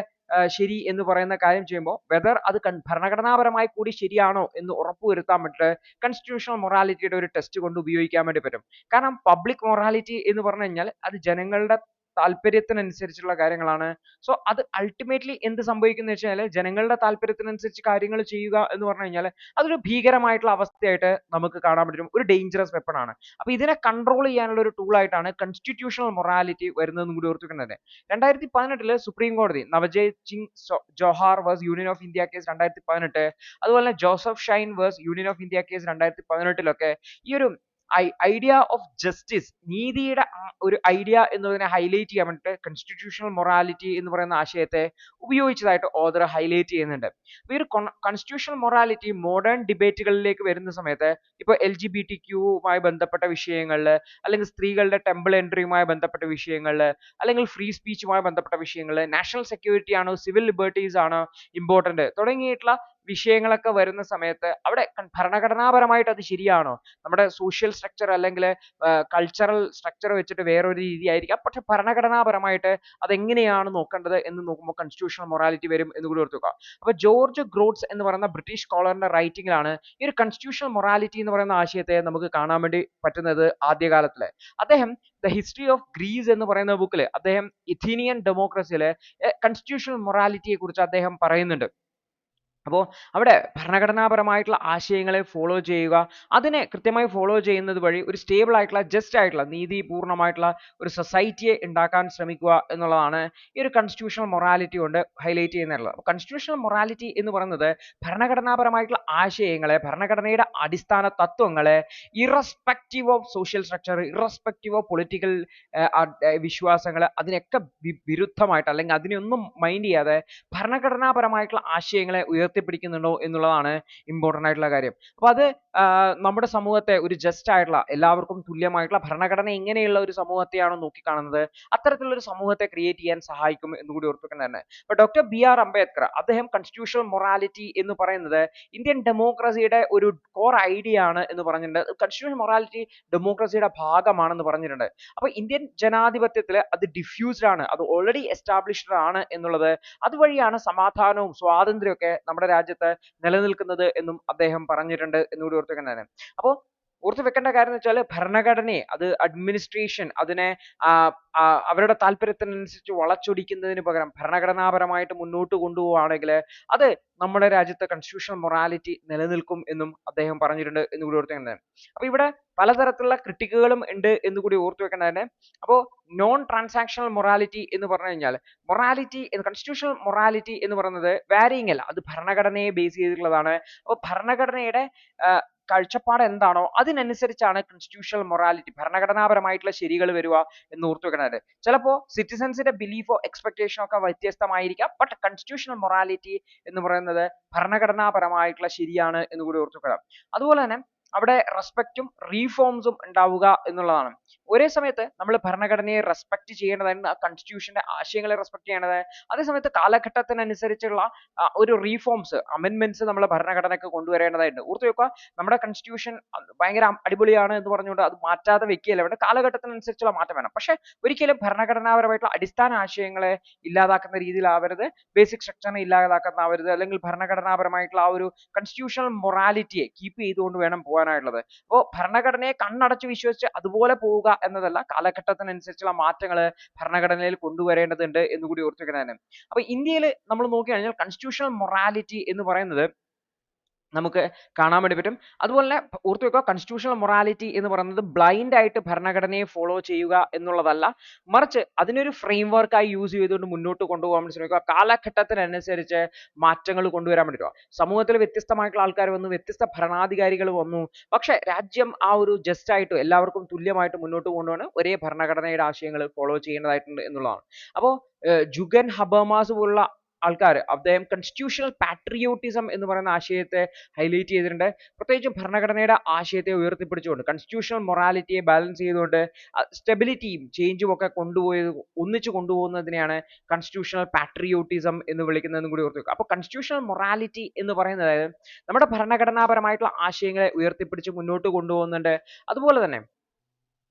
ശരി എന്ന് പറയുന്ന കാര്യം ചെയ്യുമ്പോൾ വെദർ അത് ഭരണഘടനാപരമായി കൂടി ശരിയാണോ എന്ന് ഉറപ്പുവരുത്താൻ വേണ്ടിയിട്ട് കൺസ്റ്റിറ്റ്യൂഷണൽ മൊറാലിറ്റിയുടെ ഒരു ടെസ്റ്റ് കൊണ്ട് ഉപയോഗിക്കാൻ വേണ്ടി പറ്റും. കാരണം പബ്ലിക് മൊറാലിറ്റി എന്ന് പറഞ്ഞു കഴിഞ്ഞാൽ അത് ജനങ്ങളുടെ താല്പര്യത്തിനനുസരിച്ചുള്ള കാര്യങ്ങളാണ്. സോ അത് അൾട്ടിമേറ്റ്ലി എന്ത് സംഭവിക്കുന്നു വെച്ചാൽ ജനങ്ങളുടെ താല്പര്യത്തിനനുസരിച്ച് കാര്യങ്ങൾ ചെയ്യുക എന്ന് പറഞ്ഞു കഴിഞ്ഞാൽ അതൊരു ഭീകരമായിട്ടുള്ള അവസ്ഥയായിട്ട് നമുക്ക് കാണാൻ പറ്റും. ഒരു ഡേഞ്ചറസ് വെപ്പൺ ആണ്. അപ്പൊ ഇതിനെ കൺട്രോൾ ചെയ്യാനുള്ള ഒരു ടൂൾ ആയിട്ടാണ് കോൺസ്റ്റിറ്റ്യൂഷണൽ മൊറാലിറ്റി വരുന്നതെന്ന് കൂടി ഓർത്തുവെക്കേണ്ടത്. 2018 സുപ്രീം കോടതി Navjot Singh Johar versus union of India case 2018, അതുപോലെ തന്നെ Joseph Shine versus union of India case 2018 ഈ ഒരു ഐഡിയ ഓഫ് ജസ്റ്റിസ്, നീതിയുടെ ഒരു ഐഡിയ എന്നതിനെ ഹൈലൈറ്റ് ചെയ്യാൻ വേണ്ടിയിട്ട് കോൺസ്റ്റിറ്റ്യൂഷണൽ മൊറാലിറ്റി എന്ന് പറയുന്ന ആശയത്തെ ഉപയോഗിച്ചതായിട്ട് ഓഥർ ഹൈലൈറ്റ് ചെയ്യുന്നുണ്ട്. അപ്പോൾ ഈ ഒരു കോൺസ്റ്റിറ്റ്യൂഷണൽ മൊറാലിറ്റി മോഡേൺ ഡിബേറ്റുകളിലേക്ക് വരുന്ന സമയത്ത് ഇപ്പോൾ LGBTQവുമായി ബന്ധപ്പെട്ട വിഷയങ്ങളിൽ, അല്ലെങ്കിൽ സ്ത്രീകളുടെ ടെമ്പിൾ എൻട്രിയുമായി ബന്ധപ്പെട്ട വിഷയങ്ങളിൽ, അല്ലെങ്കിൽ ഫ്രീ സ്പീച്ചുമായി ബന്ധപ്പെട്ട വിഷയങ്ങളിൽ, നാഷണൽ സെക്യൂരിറ്റി ആണോ സിവിൽ ലിബർട്ടീസ് ആണോ ഇമ്പോർട്ടന്റ് തുടങ്ങിയിട്ടുള്ള വിഷയങ്ങളൊക്കെ വരുന്ന സമയത്ത് അവിടെ ഭരണഘടനാപരമായിട്ട് അത് ശരിയാണോ, നമ്മുടെ സോഷ്യൽ സ്ട്രക്ചർ അല്ലെങ്കിൽ കൾച്ചറൽ സ്ട്രക്ചർ വെച്ചിട്ട് വേറൊരു രീതി ആയിരിക്കാം, പക്ഷെ ഭരണഘടനാപരമായിട്ട് അതെങ്ങനെയാണ് നോക്കേണ്ടത് എന്ന് നോക്കുമ്പോൾ കോൺസ്റ്റിറ്റ്യൂഷണൽ മൊറാലിറ്റി വരും എന്ന് കൂടി ഓർത്തുക. അപ്പോൾ ജോർജ് ഗ്രോഡ്സ് എന്ന് പറയുന്ന ബ്രിട്ടീഷ് സ്കോളറിന്റെ റൈറ്റിംഗിലാണ് ഈ ഒരു കോൺസ്റ്റിറ്റ്യൂഷണൽ മൊറാലിറ്റി എന്ന് പറയുന്ന ആശയത്തെ നമുക്ക് കാണാൻ വേണ്ടി പറ്റുന്നത് ആദ്യകാലത്തില്. അദ്ദേഹം ദ ഹിസ്റ്ററി ഓഫ് ഗ്രീസ് എന്ന് പറയുന്ന ബുക്കിൽ അദ്ദേഹം ഇഥീനിയൻ ഡെമോക്രസിയിലെ കോൺസ്റ്റിറ്റ്യൂഷണൽ മൊറാലിറ്റിയെ കുറിച്ച് അദ്ദേഹം പറയുന്നുണ്ട്. അപ്പോൾ അവിടെ ഭരണഘടനാപരമായിട്ടുള്ള ആശയങ്ങളെ ഫോളോ ചെയ്യുക, അതിനെ കൃത്യമായി ഫോളോ ചെയ്യുന്നത് വഴി ഒരു സ്റ്റേബിൾ ആയിട്ടുള്ള ജസ്റ്റ് ആയിട്ടുള്ള നീതിപൂർണ്ണമായിട്ടുള്ള ഒരു സൊസൈറ്റിയെ ഉണ്ടാക്കാൻ ശ്രമിക്കുക എന്നുള്ളതാണ് ഈ ഒരു കോൺസ്റ്റിറ്റ്യൂഷണൽ മൊറാലിറ്റി കൊണ്ട് ഹൈലൈറ്റ് ചെയ്യുന്നത്. കോൺസ്റ്റിറ്റ്യൂഷണൽ മൊറാലിറ്റി എന്ന് പറയുന്നത് ഭരണഘടനാപരമായിട്ടുള്ള ആശയങ്ങളെ, ഭരണഘടനയുടെ അടിസ്ഥാന തത്വങ്ങളെ irrespective of social structure, irrespective of political വിശ്വാസങ്ങൾ, അതിനൊക്കെ വിരുദ്ധമായിട്ട് അല്ലെങ്കിൽ അതിനെയൊന്നും മൈൻഡ് ചെയ്യാതെ ഭരണഘടനാപരമായിട്ടുള്ള ആശയങ്ങളെ ഉയർത്തിപ്പിടിക്കുന്നുണ്ടോ എന്നുള്ളതാണ് ഇമ്പോർട്ടന്റ് ആയിട്ടുള്ള കാര്യം. അപ്പോൾ അത് നമ്മുടെ സമൂഹത്തെ ഒരു ജസ്റ്റ് ആയിട്ടുള്ള എല്ലാവർക്കും തുല്യമായിട്ടുള്ള ഭരണഘടന എങ്ങനെയുള്ള ഒരു സമൂഹത്തെയാണോ നോക്കിക്കാണുന്നത്, അത്തരത്തിലുള്ള ഒരു സമൂഹത്തെ ക്രിയേറ്റ് ചെയ്യാൻ സഹായിക്കും എന്നുകൂടി ഓർപ്പിക്കേണ്ടതാണ്. അപ്പോൾ ഡോക്ടർ BR അംബേദ്കർ അദ്ദേഹം കോൺസ്റ്റിറ്റ്യൂഷണൽ മൊറാലിറ്റി എന്ന് പറയുന്നത് ഇന്ത്യൻ ഡെമോക്രസിയുടെ ഒരു കോർ ഐഡിയ ആണ് എന്ന് പറഞ്ഞിട്ടുണ്ട്. കോൺസ്റ്റിറ്റ്യൂഷണൽ മൊറാലിറ്റി ഡെമോക്രസിയുടെ ഭാഗമാണെന്ന് പറഞ്ഞിട്ടുണ്ട്. അപ്പോൾ ഇന്ത്യൻ ജനാധിപത്യത്തിൽ അത് ഡിഫ്യൂസ്ഡ് ആണ്, അത് ഓൾറെഡി എസ്റ്റാബ്ലിഷ്ഡ് ആണ് എന്നുള്ളത്, അതുവഴിയാണ് സമാധാനവും സ്വാതന്ത്ര്യവും ഒക്കെ നമ്മുടെ രാജ്യത്ത് നിലനിൽക്കുന്നത് എന്നും അദ്ദേഹം പറഞ്ഞിട്ടുണ്ട് എന്നുകൂടി ഓർത്ത് വെക്കേണ്ടതാണ്. അപ്പോൾ ഓർത്ത് വെക്കേണ്ട കാര്യം എന്ന് വെച്ചാൽ ഭരണഘടനയെ, അത് അഡ്മിനിസ്ട്രേഷൻ അതിനെ അവരുടെ താല്പര്യത്തിനനുസരിച്ച് വളച്ചൊടിക്കുന്നതിന് പകരം ഭരണഘടനാപരമായിട്ട് മുന്നോട്ട് കൊണ്ടുപോവുകയാണെങ്കിൽ അത് നമ്മുടെ രാജ്യത്തെ കോൺസ്റ്റിറ്റ്യൂഷണൽ മൊറാലിറ്റി നിലനിൽക്കും എന്നും അദ്ദേഹം പറഞ്ഞിട്ടുണ്ട് എന്നുകൂടി ഓർത്ത് വെക്കേണ്ടതാണ്. അപ്പോൾ ഇവിടെ പലതരത്തിലുള്ള ക്രിട്ടിക്കുകളും ഉണ്ട് എന്നുകൂടി ഓർത്ത് വെക്കേണ്ടതാണ്. അപ്പോൾ നോൺ ട്രാൻസാക്ഷണൽ മൊറാലിറ്റി എന്ന് പറഞ്ഞു കഴിഞ്ഞാൽ മൊറാലിറ്റി, കോൺസ്റ്റിറ്റ്യൂഷണൽ മൊറാലിറ്റി എന്ന് പറയുന്നത് വാരിയിങ് അല്ല, അത് ഭരണഘടനയെ ബേസ് ചെയ്തിട്ടുള്ളതാണ്. അപ്പോൾ ഭരണഘടനയുടെ കാഴ്ചപ്പാട് എന്താണോ അതിനനുസരിച്ചാണ് കോൺസ്റ്റിറ്റ്യൂഷണൽ മൊറാലിറ്റി, ഭരണഘടനാപരമായിട്ടുള്ള ശരികൾ വരിക എന്ന് ഓർത്തു വെക്കണത്. ചിലപ്പോൾ സിറ്റിസൺസിന്റെ ബിലീഫോ എക്സ്പെക്ടേഷനോ ഒക്കെ വ്യത്യസ്തമായിരിക്കാം, ബട്ട് കോൺസ്റ്റിറ്റ്യൂഷണൽ മൊറാലിറ്റി എന്ന് പറയുന്നത് ഭരണഘടനാപരമായിട്ടുള്ള ശരിയാണ് എന്ന് കൂടി ഓർത്തു വെക്കണം. അതുപോലെ തന്നെ അവിടെ റെസ്പെക്റ്റും റീഫോംസും ഉണ്ടാവുക എന്നുള്ളതാണ്. ഒരേ സമയത്ത് നമ്മൾ ഭരണഘടനയെ റെസ്പെക്ട് ചെയ്യേണ്ടതായിരുന്നു, ആ കോൺസ്റ്റിറ്റ്യൂഷന്റെ ആശയങ്ങളെ റെസ്പെക്ട് ചെയ്യേണ്ടത്, അതേസമയത്ത് കാലഘട്ടത്തിനനുസരിച്ചുള്ള ഒരു റീഫോംസ്, അമെന്റ്മെന്റ്സ് നമ്മൾ ഭരണഘടനയ്ക്ക് കൊണ്ടുവരേണ്ടതായിട്ടുണ്ട്. ഓർത്തു വെക്കുക, നമ്മുടെ കോൺസ്റ്റിറ്റ്യൂഷൻ ഭയങ്കര അടിപൊളിയാണ് എന്ന് പറഞ്ഞുകൊണ്ട് അത് മാറ്റാതെ വെക്കുകയല്ല വേണ്ട, കാലഘട്ടത്തിനനുസരിച്ചുള്ള മാറ്റം വേണം. പക്ഷെ ഒരിക്കലും ഭരണഘടനാപരമായിട്ടുള്ള അടിസ്ഥാന ആശയങ്ങളെ ഇല്ലാതാക്കുന്ന രീതിയിലാവരുത്, ബേസിക് സ്ട്രക്ചറിനെ ഇല്ലാതാക്കുന്നതാവരുത്, അല്ലെങ്കിൽ ഭരണഘടനാപരമായിട്ടുള്ള ആ ഒരു കോൺസ്റ്റിറ്റ്യൂഷണൽ മൊറാലിറ്റിയെ കീപ്പ് ചെയ്തുകൊണ്ട് വേണം പോകാനായിട്ടുള്ളത്. അപ്പോൾ ഭരണഘടനയെ കണ്ണടച്ച് വിശ്വസിച്ച് അതുപോലെ പോവുക എന്നതല്ല, കാലഘട്ടത്തിനനുസരിച്ചുള്ള മാറ്റങ്ങൾ ഭരണഘടനയിൽ കൊണ്ടുവരേണ്ടതുണ്ട് എന്നുകൂടി ഓർത്തു വെക്കുന്നതാണ്. അപ്പൊ ഇന്ത്യയിൽ നമ്മൾ നോക്കിക്കഴിഞ്ഞാൽ കോൺസ്റ്റിറ്റ്യൂഷണൽ മൊറാലിറ്റി എന്ന് പറയുന്നത് നമുക്ക് കാണാൻ വേണ്ടി പറ്റും. അതുപോലെ തന്നെ ഓർത്തു വെക്കുക, കോൺസ്റ്റിറ്റ്യൂഷണൽ മൊറാലിറ്റി എന്ന് പറയുന്നത് ബ്ലൈൻഡ് ആയിട്ട് ഭരണഘടനയെ ഫോളോ ചെയ്യുക എന്നുള്ളതല്ല, മറിച്ച് അതിനൊരു ഫ്രെയിം വർക്കായി യൂസ് ചെയ്തുകൊണ്ട് മുന്നോട്ട് കൊണ്ടുപോകാൻ ശ്രമിക്കുക, കാലഘട്ടത്തിനനുസരിച്ച് മാറ്റങ്ങൾ കൊണ്ടുവരാൻ വേണ്ടിയിട്ട്. സമൂഹത്തിൽ വ്യത്യസ്തമായിട്ടുള്ള ആൾക്കാർ വന്നു, വ്യത്യസ്ത ഭരണാധികാരികൾ വന്നു, പക്ഷെ രാജ്യം ആ ഒരു ജസ്റ്റ് ആയിട്ട് എല്ലാവർക്കും തുല്യമായിട്ട് മുന്നോട്ട് കൊണ്ടുപോകാൻ ഒരേ ഭരണഘടനയുടെ ആശയങ്ങൾ ഫോളോ ചെയ്യേണ്ടതായിട്ടുണ്ട് എന്നുള്ളതാണ്. അപ്പോൾ ജുഗൻ ഹബർമാസ് പോലുള്ള ആൾക്കാർ അദ്ദേഹം കോൺസ്റ്റിറ്റ്യൂഷണൽ പാട്രിയോട്ടിസം എന്ന് പറയുന്ന ആശയത്തെ ഹൈലൈറ്റ് ചെയ്തിട്ടുണ്ട്. പ്രത്യേകിച്ചും ഭരണഘടനയുടെ ആശയത്തെ ഉയർത്തിപ്പിടിച്ചുകൊണ്ട് കോൺസ്റ്റിറ്റ്യൂഷണൽ മൊറാലിറ്റിയെ ബാലൻസ് ചെയ്തുകൊണ്ട് സ്റ്റെബിലിറ്റിയും ചേഞ്ചും ഒക്കെ ഒന്നിച്ചു കൊണ്ടുപോകുന്നതിനെയാണ് കോൺസ്റ്റിറ്റ്യൂഷണൽ പാട്രിയോട്ടിസം എന്ന് വിളിക്കുന്നതെന്നും കൂടി ഓർത്തു വെക്കുക. അപ്പോൾ കോൺസ്റ്റിറ്റ്യൂഷണൽ മൊറാലിറ്റി എന്ന് പറയുന്നത് നമ്മുടെ ഭരണഘടനാപരമായിട്ടുള്ള ആശയങ്ങളെ ഉയർത്തിപ്പിടിച്ച് മുന്നോട്ട് കൊണ്ടുപോകുന്നുണ്ട്. അതുപോലെ തന്നെ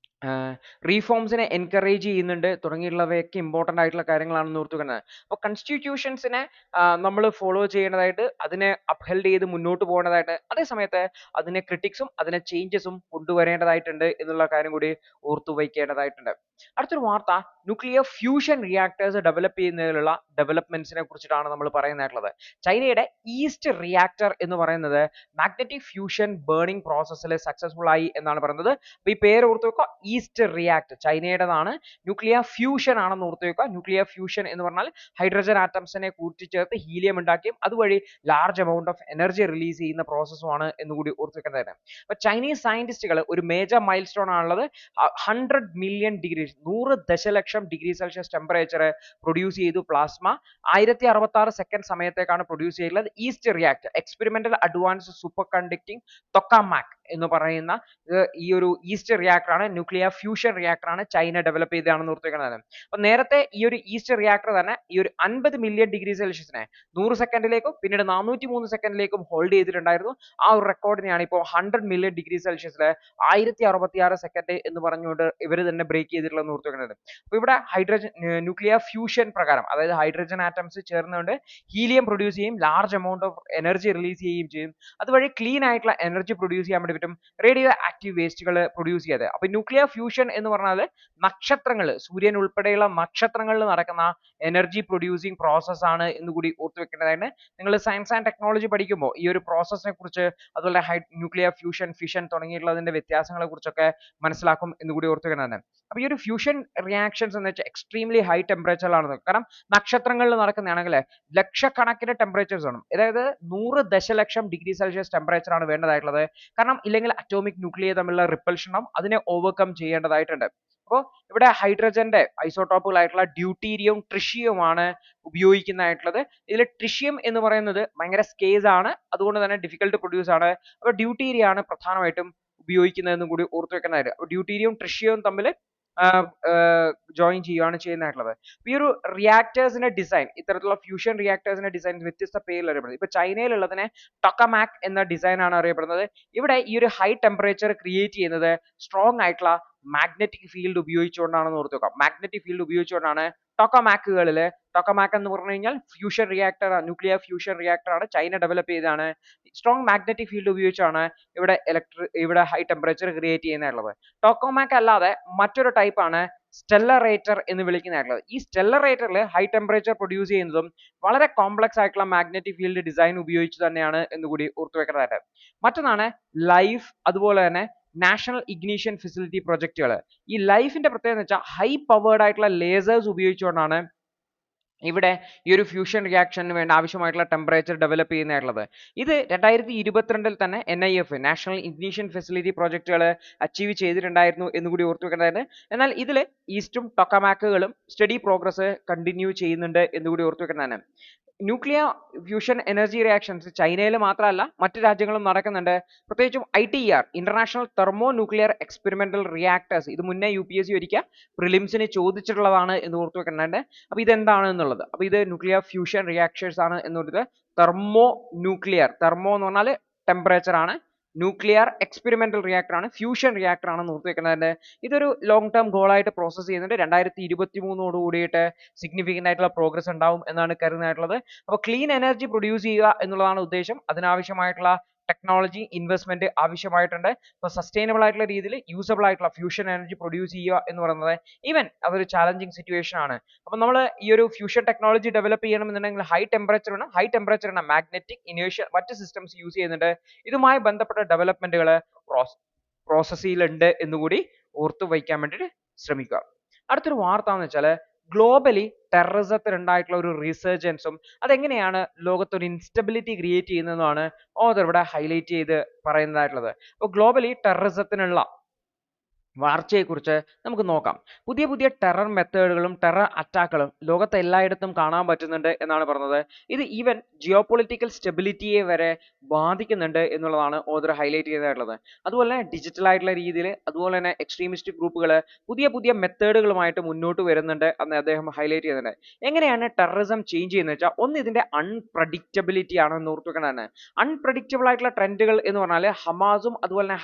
റീഫോംസിനെ എൻകറേജ് ചെയ്യുന്നുണ്ട് തുടങ്ങിയുള്ളവയൊക്കെ ഇമ്പോർട്ടൻ്റ് ആയിട്ടുള്ള കാര്യങ്ങളാണെന്ന് ഓർത്ത് വെക്കുന്നത്. അപ്പോൾ കൺസ്റ്റിറ്റ്യൂഷൻസിനെ നമ്മൾ ഫോളോ ചെയ്യേണ്ടതായിട്ട്, അതിനെ അപ്ഹെൽഡ് ചെയ്ത് മുന്നോട്ട് പോകേണ്ടതായിട്ട്, അതേ സമയത്ത് അതിനെ ക്രിട്ടിക്സും അതിനെ ചേഞ്ചസും കൊണ്ടുവരേണ്ടതായിട്ടുണ്ട് എന്നുള്ള കാര്യം കൂടി ഓർത്തു വയ്ക്കേണ്ടതായിട്ടുണ്ട്. അടുത്തൊരു വാർത്ത, ന്യൂക്ലിയർ ഫ്യൂഷൻ റിയാക്ടേഴ്സ് ഡെവലപ്പ് ചെയ്യുന്നതിലുള്ള ഡെവലപ്മെന്റ്സിനെ കുറിച്ചിട്ടാണ് നമ്മൾ പറയുന്നതായിട്ടുള്ളത്. ചൈനയുടെ ഈസ്റ്റ് റിയാക്ടർ എന്ന് പറയുന്നത് മാഗ്നറ്റിക് ഫ്യൂഷൻ ബേണിംഗ് പ്രോസസ്സിൽ സക്സസ്ഫുൾ ആയി എന്നാണ് പറയുന്നത്. അപ്പൊ ഈ പേര് ഓർത്ത് വെക്കുക, ഈസ്റ്റ് റിയാക്ട് ചൈനയുടേതാണ്. ന്യൂക്ലിയർ ഫ്യൂഷൻ ആണെന്ന് ഓർത്ത് വെക്കുക. ന്യൂക്ലിയർ ഫ്യൂഷൻ എന്ന് പറഞ്ഞാൽ ഹൈഡ്രജൻ ആറ്റംസിനെ കൂട്ടിച്ചേർത്ത് ഹീലിയം ഉണ്ടാക്കിയും അതുവഴി large amount of energy release ചെയ്യുന്ന പ്രോസസ്സുമാണ് എന്നുകൂടി ഓർത്ത് വെക്കേണ്ടതാണ്. അപ്പൊ ചൈനീസ് സയന്റിസ്റ്റുകൾ ഒരു മേജർ മൈൽ സ്റ്റോൺ ആണുള്ളത്. 100 മില്യൺ ഡിഗ്രി 100 ദശലക്ഷം ഡിഗ്രി സെൽഷ്യസ് ടെമ്പറേച്ചർ പ്രൊഡ്യൂസ് ചെയ്തു പ്ലാസ്മ. 1066 സെക്കൻഡ് സമയത്തേക്കാണ് പ്രൊഡ്യൂസ് ചെയ്തിട്ടുള്ളത്. East react experimental advance superconducting tokamak എന്ന് പറയുന്ന ഈ ഒരു ഈസ്റ്റ് റിയാക്ടർ ആണ്, ന്യൂക്ലിയർ ഫ്യൂഷൻ റിയാക്ടർ ആണ് ചൈന ഡെവലപ്പ് ചെയ്തതാണെന്ന് ഓർത്ത് വെക്കുന്നത്. അപ്പൊ നേരത്തെ ഈ ഒരു ഈസ്റ്റ് റിയാക്ടർ തന്നെ ഈ ഒരു 50 മില്യൺ ഡിഗ്രി സെൽഷ്യസിനെ 100 സെക്കൻഡിലേക്കും പിന്നീട് 403 സെക്കൻഡിലേക്കും ഹോൾഡ് ചെയ്തിട്ടുണ്ടായിരുന്നു. ആ ഒരു റെക്കോർഡിനെയാണ് ഇപ്പോൾ 100 മില്യൺ ഡിഗ്രി സെൽഷ്യസിൽ 1066 സെക്കൻഡ് എന്ന് പറഞ്ഞുകൊണ്ട് ഇവർ തന്നെ ബ്രേക്ക് ചെയ്തിട്ടുള്ളതെന്ന് ഓർത്ത് വെക്കുന്നത്. അപ്പൊ ഇവിടെ ഹൈഡ്രജൻ ന്യൂക്ലിയർ ഫ്യൂഷൻ പ്രകാരം, അതായത് ഹൈഡ്രജൻ ആറ്റംസ് ചേർന്നുകൊണ്ട് ഹീലിയം പ്രൊഡ്യൂസ് ചെയ്യും, large amount of energy release ചെയ്യുകയും ചെയ്യും. അതുവഴി ക്ലീൻ ആയിട്ടുള്ള എനർജി പ്രൊഡ്യൂസ് ചെയ്യാൻ വേണ്ടി പറ്റും, റേഡിയോ ആക്റ്റീവ് വേസ്റ്റുകൾ പ്രൊഡ്യൂസ് ചെയ്യാതെ. അപ്പൊ ന്യൂക്ലിയർ ഫ്യൂഷൻ എന്ന് പറഞ്ഞാൽ നക്ഷത്രങ്ങൾ, സൂര്യൻ ഉൾപ്പെടെയുള്ള നക്ഷത്രങ്ങളിൽ നടക്കുന്ന എനർജി പ്രൊഡ്യൂസിങ് പ്രോസസ് ആണ് എന്ന് കൂടി ഓർത്ത് വെക്കേണ്ടതാണ്. നിങ്ങൾ സയൻസ് ആൻഡ് ടെക്നോളജി പഠിക്കുമ്പോൾ ഈ ഒരു പ്രോസസ്സിനെ കുറിച്ച്, അതുപോലെ ന്യൂക്ലിയർ ഫ്യൂഷൻ, ഫിഷൻ തുടങ്ങിയിട്ടുള്ളതിന്റെ വ്യത്യാസങ്ങളെ കുറിച്ചൊക്കെ മനസ്സിലാക്കും എന്ന് കൂടി ഓർത്ത് വെക്കേണ്ടതാണ്. അപ്പൊ ഈ ഒരു ഫ്യൂഷൻ റിയാക്ഷൻസ് എന്ന് വെച്ചാൽ എക്സ്ട്രീംലി ഹൈ ടെമ്പറേച്ചറിലാണ്. കാരണം നക്ഷത്രങ്ങളിൽ നടക്കുന്നതാണെങ്കിൽ ലക്ഷക്കണക്കിന് ടെമ്പറേച്ചേഴ്സ് വേണം. അതായത് 100 ദശലക്ഷം ഡിഗ്രി സെൽഷ്യസ് ടെമ്പറേച്ചർ ആണ് വേണ്ടതായിട്ടുള്ളത്. കാരണം ഇല്ലെങ്കിൽ അറ്റോമിക് ന്യൂക്ലിയർ തമ്മിലുള്ള റിപ്പൽഷൻ ഉണ്ടാവും, അതിനെ ഓവർകം ചെയ്യേണ്ടതായിട്ടുണ്ട്. അപ്പോൾ ഇവിടെ ഹൈഡ്രജന്റെ ഐസോടോപ്പുകളായിട്ടുള്ള ഡ്യൂട്ടീരിയം ട്രിഷിയമാണ് ഉപയോഗിക്കുന്നതായിട്ടുള്ളത്. ഇതിൽ ട്രിഷിയം എന്ന് പറയുന്നത് ഭയങ്കര സ്കേസ് ആണ്, അതുകൊണ്ട് തന്നെ ഡിഫിക്കൽട്ട് പ്രൊഡ്യൂസ് ആണ്. അപ്പോൾ ഡ്യൂട്ടീരിയം ആണ് പ്രധാനമായിട്ടും ഉപയോഗിക്കുന്നതെന്നും കൂടി ഓർത്ത് വെക്കുന്നതായിട്ട്. അപ്പോൾ ഡ്യൂട്ടീരിയവും ട്രിഷിയവും തമ്മിൽ ജോയിൻ ചെയ്യുകയാണ് ചെയ്യുന്നതായിട്ടുള്ളത്. ഈ ഒരു റിയാക്ടേഴ്സിന്റെ ഡിസൈൻ, ഇത്തരത്തിലുള്ള ഫ്യൂഷൻ റിയാക്ടേഴ്സിന്റെ ഡിസൈൻ വ്യത്യസ്ത പേരിൽ അറിയപ്പെടുന്നത്. ഇപ്പൊ ചൈനയിലുള്ളതിനെ ടൊക്കാമാക് എന്ന ഡിസൈൻ ആണ് അറിയപ്പെടുന്നത്. ഇവിടെ ഈ ഒരു ഹൈ ടെമ്പറേച്ചർ ക്രിയേറ്റ് ചെയ്യുന്നത് സ്ട്രോങ് ആയിട്ടുള്ള മാഗ്നറ്റിക് ഫീൽഡ് ഉപയോഗിച്ചുകൊണ്ടാണെന്ന് ഓർത്ത് വെക്കാം. മാഗ്നറ്റിക് ഫീൽഡ് ഉപയോഗിച്ചുകൊണ്ടാണ് ടൊക്കാമാക്കുകളിൽ, ടൊക്കാമാക് എന്ന് പറഞ്ഞു കഴിഞ്ഞാൽ fusion reactor, nuclear fusion reactor ആണ്, ചൈന ഡെവലപ്പ് ചെയ്തതാണ്. സ്ട്രോങ് മാഗ്നറ്റിക് ഫീൽഡ് ഉപയോഗിച്ചാണ് ഇവിടെ ഹൈ ടെമ്പറേച്ചർ ക്രിയേറ്റ് ചെയ്യുന്നത്. ടൊക്കാമാക് അല്ലാതെ മറ്റൊരു ടൈപ്പ് ആണ് സ്റ്റെല്ലറേറ്റർ എന്ന് വിളിക്കുന്നതായിട്ടുള്ളത്. ഈ സ്റ്റെല്ലറേറ്ററിൽ ഹൈ ടെമ്പറേച്ചർ പ്രൊഡ്യൂസ് ചെയ്യുന്നതും വളരെ കോംപ്ലക്സ് ആയിട്ടുള്ള മാഗ്നറ്റിക് ഫീൽഡ് ഡിസൈൻ ഉപയോഗിച്ച് തന്നെയാണ് എന്നുകൂടി ഓർത്തു വെക്കേണ്ടതായിട്ട്. മറ്റൊന്നാണ് ലൈഫ്, അതുപോലെ തന്നെ നാഷണൽ ഇഗ്നീഷൻ ഫെസിലിറ്റി പ്രൊജക്റ്റുകൾ. ഈ ലൈഫിന്റെ പ്രത്യേകത എന്ന് വെച്ചാൽ ഹൈ പവേർഡ് ആയിട്ടുള്ള ലേസേഴ്സ് ഉപയോഗിച്ചുകൊണ്ടാണ് ഇവിടെ ഈ ഒരു ഫ്യൂഷൻ റിയാക്ഷന് വേണ്ട ആവശ്യമായിട്ടുള്ള ടെമ്പറേച്ചർ ഡെവലപ്പ് ചെയ്യുന്നതായിട്ടുള്ളത്. ഇത് 2022 തന്നെ NIF നാഷണൽ ഇഗ്നീഷൻ ഫെസിലിറ്റി പ്രോജക്റ്റുകൾ അച്ചീവ് ചെയ്തിട്ടുണ്ടായിരുന്നു എന്നുകൂടി ഓർത്തു വെക്കേണ്ടതാണ്. എന്നാൽ ഇതിൽ ഈസ്റ്റും ടൊക്കാമാക്കുകളും സ്റ്റഡി പ്രോഗ്രസ് കണ്ടിന്യൂ ചെയ്യുന്നുണ്ട് എന്നുകൂടി ഓർത്തു വെക്കേണ്ടതാണ്. ന്യൂക്ലിയർ ഫ്യൂഷൻ എനർജി റിയാക്ഷൻസ് ചൈനയിൽ മാത്രമല്ല മറ്റു രാജ്യങ്ങളും നടക്കുന്നുണ്ട്. പ്രത്യേകിച്ചും ITER international thermo nuclear experimental reactors, ഇത് മുന്നേ UPSC ഒരിക്കൽ പ്രിലിംസിന് ചോദിച്ചിട്ടുള്ളതാണ് എന്ന് ഓർത്തു വെക്കുന്നുണ്ട്. അപ്പൊ ഇതെന്താണ് എന്നുള്ളത്, അപ്പൊ ഇത് ന്യൂക്ലിയർ ഫ്യൂഷൻ റിയാക്ടേഴ്സ് ആണ് എന്നുള്ളത്. തെർമോ ന്യൂക്ലിയർ, തെർമോ എന്ന് പറഞ്ഞാൽ ടെമ്പറേച്ചർ ആണ്, ന്യൂക്ലിയർ എക്സ്പെരിമെന്റൽ റിയാക്ടർ ആണ്, ഫ്യൂഷൻ റിയാക്ടർ ആണെന്ന് ഓർത്ത് വെക്കുന്നത്. ഇതൊരു ലോങ് ടേം ഗോൾ ആയിട്ട് പ്രോസസ് ചെയ്യുന്നുണ്ട്. 2023 കൂടിയിട്ട് സിഗ്നിഫിക്കന്റ് ആയിട്ടുള്ള പ്രോഗ്രസ് ഉണ്ടാവും എന്നാണ് കരുതുന്നതായിട്ടുള്ളത്. അപ്പോൾ ക്ലീൻ എനർജി പ്രൊഡ്യൂസ് ചെയ്യുക എന്നുള്ളതാണ് ഉദ്ദേശം. അതിനാവശ്യമായിട്ടുള്ള ടെക്നോളജി ഇൻവെസ്റ്റ്മെന്റ് ആവശ്യമായിട്ടുണ്ട്. അപ്പോൾ സസ്റ്റൈനബിൾ ആയിട്ടുള്ള രീതിയിൽ യൂസബിൾ ആയിട്ടുള്ള ഫ്യൂഷൻ എനർജി പ്രൊഡ്യൂസ് ചെയ്യുക എന്ന് പറയുന്നത് ഈവൻ അതൊരു ചാലഞ്ചിങ് സിറ്റുവേഷൻ ആണ്. അപ്പോൾ നമ്മൾ ഈ ഒരു ഫ്യൂഷൻ ടെക്നോളജി ഡെവലപ്പ് ചെയ്യണമെന്നുണ്ടെങ്കിൽ ഹൈ ടെമ്പറേച്ചർ ആണ്, മാഗ്നറ്റിക് ഇനേഴ്ഷ്യ മറ്റ് സിസ്റ്റംസ് യൂസ് ചെയ്യുന്നുണ്ട്. ഇതുമായി ബന്ധപ്പെട്ട ഡെവലപ്മെന്റുകൾ പ്രോസസ്സിലുണ്ട് എന്നുകൂടി ഓർത്തു വയ്ക്കാൻ വേണ്ടിയിട്ട് ശ്രമിക്കുക. അടുത്തൊരു വാർത്ത എന്ന് വെച്ചാൽ ഗ്ലോബലി ടെററിസത്തിന് ഉണ്ടായിട്ടുള്ള ഒരു റിസർജൻസും അതെങ്ങനെയാണ് ലോകത്തൊരു ഇൻസ്റ്റബിലിറ്റി ക്രിയേറ്റ് ചെയ്യുന്നതെന്നാണ് ഓഥർ ഇവിടെ ഹൈലൈറ്റ് ചെയ്ത് പറയുന്നതായിട്ടുള്ളത്. അപ്പോൾ ഗ്ലോബലി ടെററിസത്തിനുള്ള വളർച്ചയെക്കുറിച്ച് നമുക്ക് നോക്കാം. പുതിയ പുതിയ ടെറർ മെത്തേഡുകളും ടെറർ അറ്റാക്കുകളും ലോകത്തെ എല്ലായിടത്തും കാണാൻ പറ്റുന്നുണ്ട് എന്നാണ് പറഞ്ഞത്. ഇത് ഈവൻ ജിയോ പൊളിറ്റിക്കൽ സ്റ്റെബിലിറ്റിയെ വരെ ബാധിക്കുന്നുണ്ട് എന്നുള്ളതാണ് ഓഥർ ഹൈലൈറ്റ് ചെയ്തിട്ടുള്ളത്. അതുപോലെ തന്നെ ഡിജിറ്റൽ ആയിട്ടുള്ള രീതിയിൽ, അതുപോലെ തന്നെ എക്സ്ട്രീമിസ്റ്റ് ഗ്രൂപ്പുകൾ പുതിയ പുതിയ മെത്തേഡുകളുമായിട്ട് മുന്നോട്ട് വരുന്നുണ്ട് എന്ന് അദ്ദേഹം ഹൈലൈറ്റ് ചെയ്യുന്നുണ്ട്. എങ്ങനെയാണ് ടെററിസം ചേഞ്ച് ചെയ്യുന്നത് വെച്ചാൽ, ഒന്ന് ഇതിന്റെ അൺപ്രഡിക്റ്റബിലിറ്റി ആണ് എന്ന് ഓർത്ത് വെക്കേണ്ടതാണ്. അൺപ്രഡിക്റ്റബിൾ ആയിട്ടുള്ള ട്രെൻഡുകൾ എന്ന് പറഞ്ഞാൽ ഹമാസും അതുപോലെ തന്നെ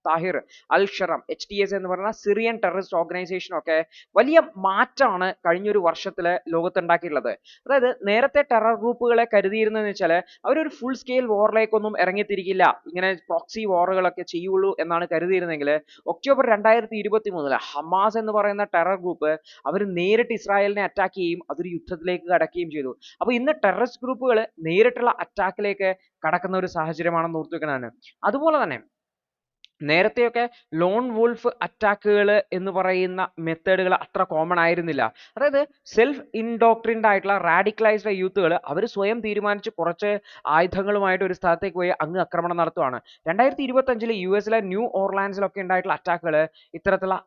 താഹിർ അൽ ഷറം HTS എന്ന് പറയുന്ന സിറിയൻ ടെററിസ്റ്റ് ഓർഗനൈസേഷൻ ഒക്കെ വലിയ മാറ്റമാണ് കഴിഞ്ഞൊരു വർഷത്തില് ലോകത്തുണ്ടാക്കിയിട്ടുള്ളത്. അതായത് നേരത്തെ ടെറർ ഗ്രൂപ്പുകളെ കരുതിയിരുന്നതെന്ന് വെച്ചാൽ അവരൊരു ഫുൾ സ്കെയിൽ വാറിലേക്കൊന്നും ഇറങ്ങിത്തിരിക്കില്ല, ഇങ്ങനെ പ്രോക്സി വാറുകളൊക്കെ ചെയ്യുള്ളൂ എന്നാണ് കരുതിയിരുന്നെങ്കിൽ ഒക്ടോബർ 2023 ഹമാസ് എന്ന് പറയുന്ന ടെറർ ഗ്രൂപ്പ് അവർ നേരിട്ട് ഇസ്രായേലിനെ അറ്റാക്ക് ചെയ്യും, അതൊരു യുദ്ധത്തിലേക്ക് കടക്കുകയും ചെയ്തു. അപ്പോൾ ഇന്ന് ടെററിസ്റ്റ് ഗ്രൂപ്പുകൾ നേരിട്ടുള്ള അറ്റാക്കിലേക്ക് കടക്കുന്ന ഒരു സാഹചര്യമാണെന്ന് ഓർത്തുവെക്കുന്നതാണ്. അതുപോലെ തന്നെ നേരത്തെയൊക്കെ ലോൺ വോൾഫ് അറ്റാക്കുകൾ എന്ന് പറയുന്ന മെത്തേഡുകൾ അത്ര കോമൺ ആയിരുന്നില്ല. അതായത് സെൽഫ് ഇൻഡോക്ട്രിൻഡ് ആയിട്ടുള്ള റാഡിക്കലൈസ്ഡ് യൂത്തുകൾ അവർ സ്വയം തീരുമാനിച്ച് കുറച്ച് ആയുധങ്ങളുമായിട്ട് ഒരു സ്ഥലത്തേക്ക് പോയി അങ്ങ് ആക്രമണം നടത്തുവാണ്. 2025 US ന്യൂ ഓർലാൻഡ്സിലൊക്കെ ഉണ്ടായിട്ടുള്ള അറ്റാക്കുകൾ ഇത്തരത്തിലുള്ള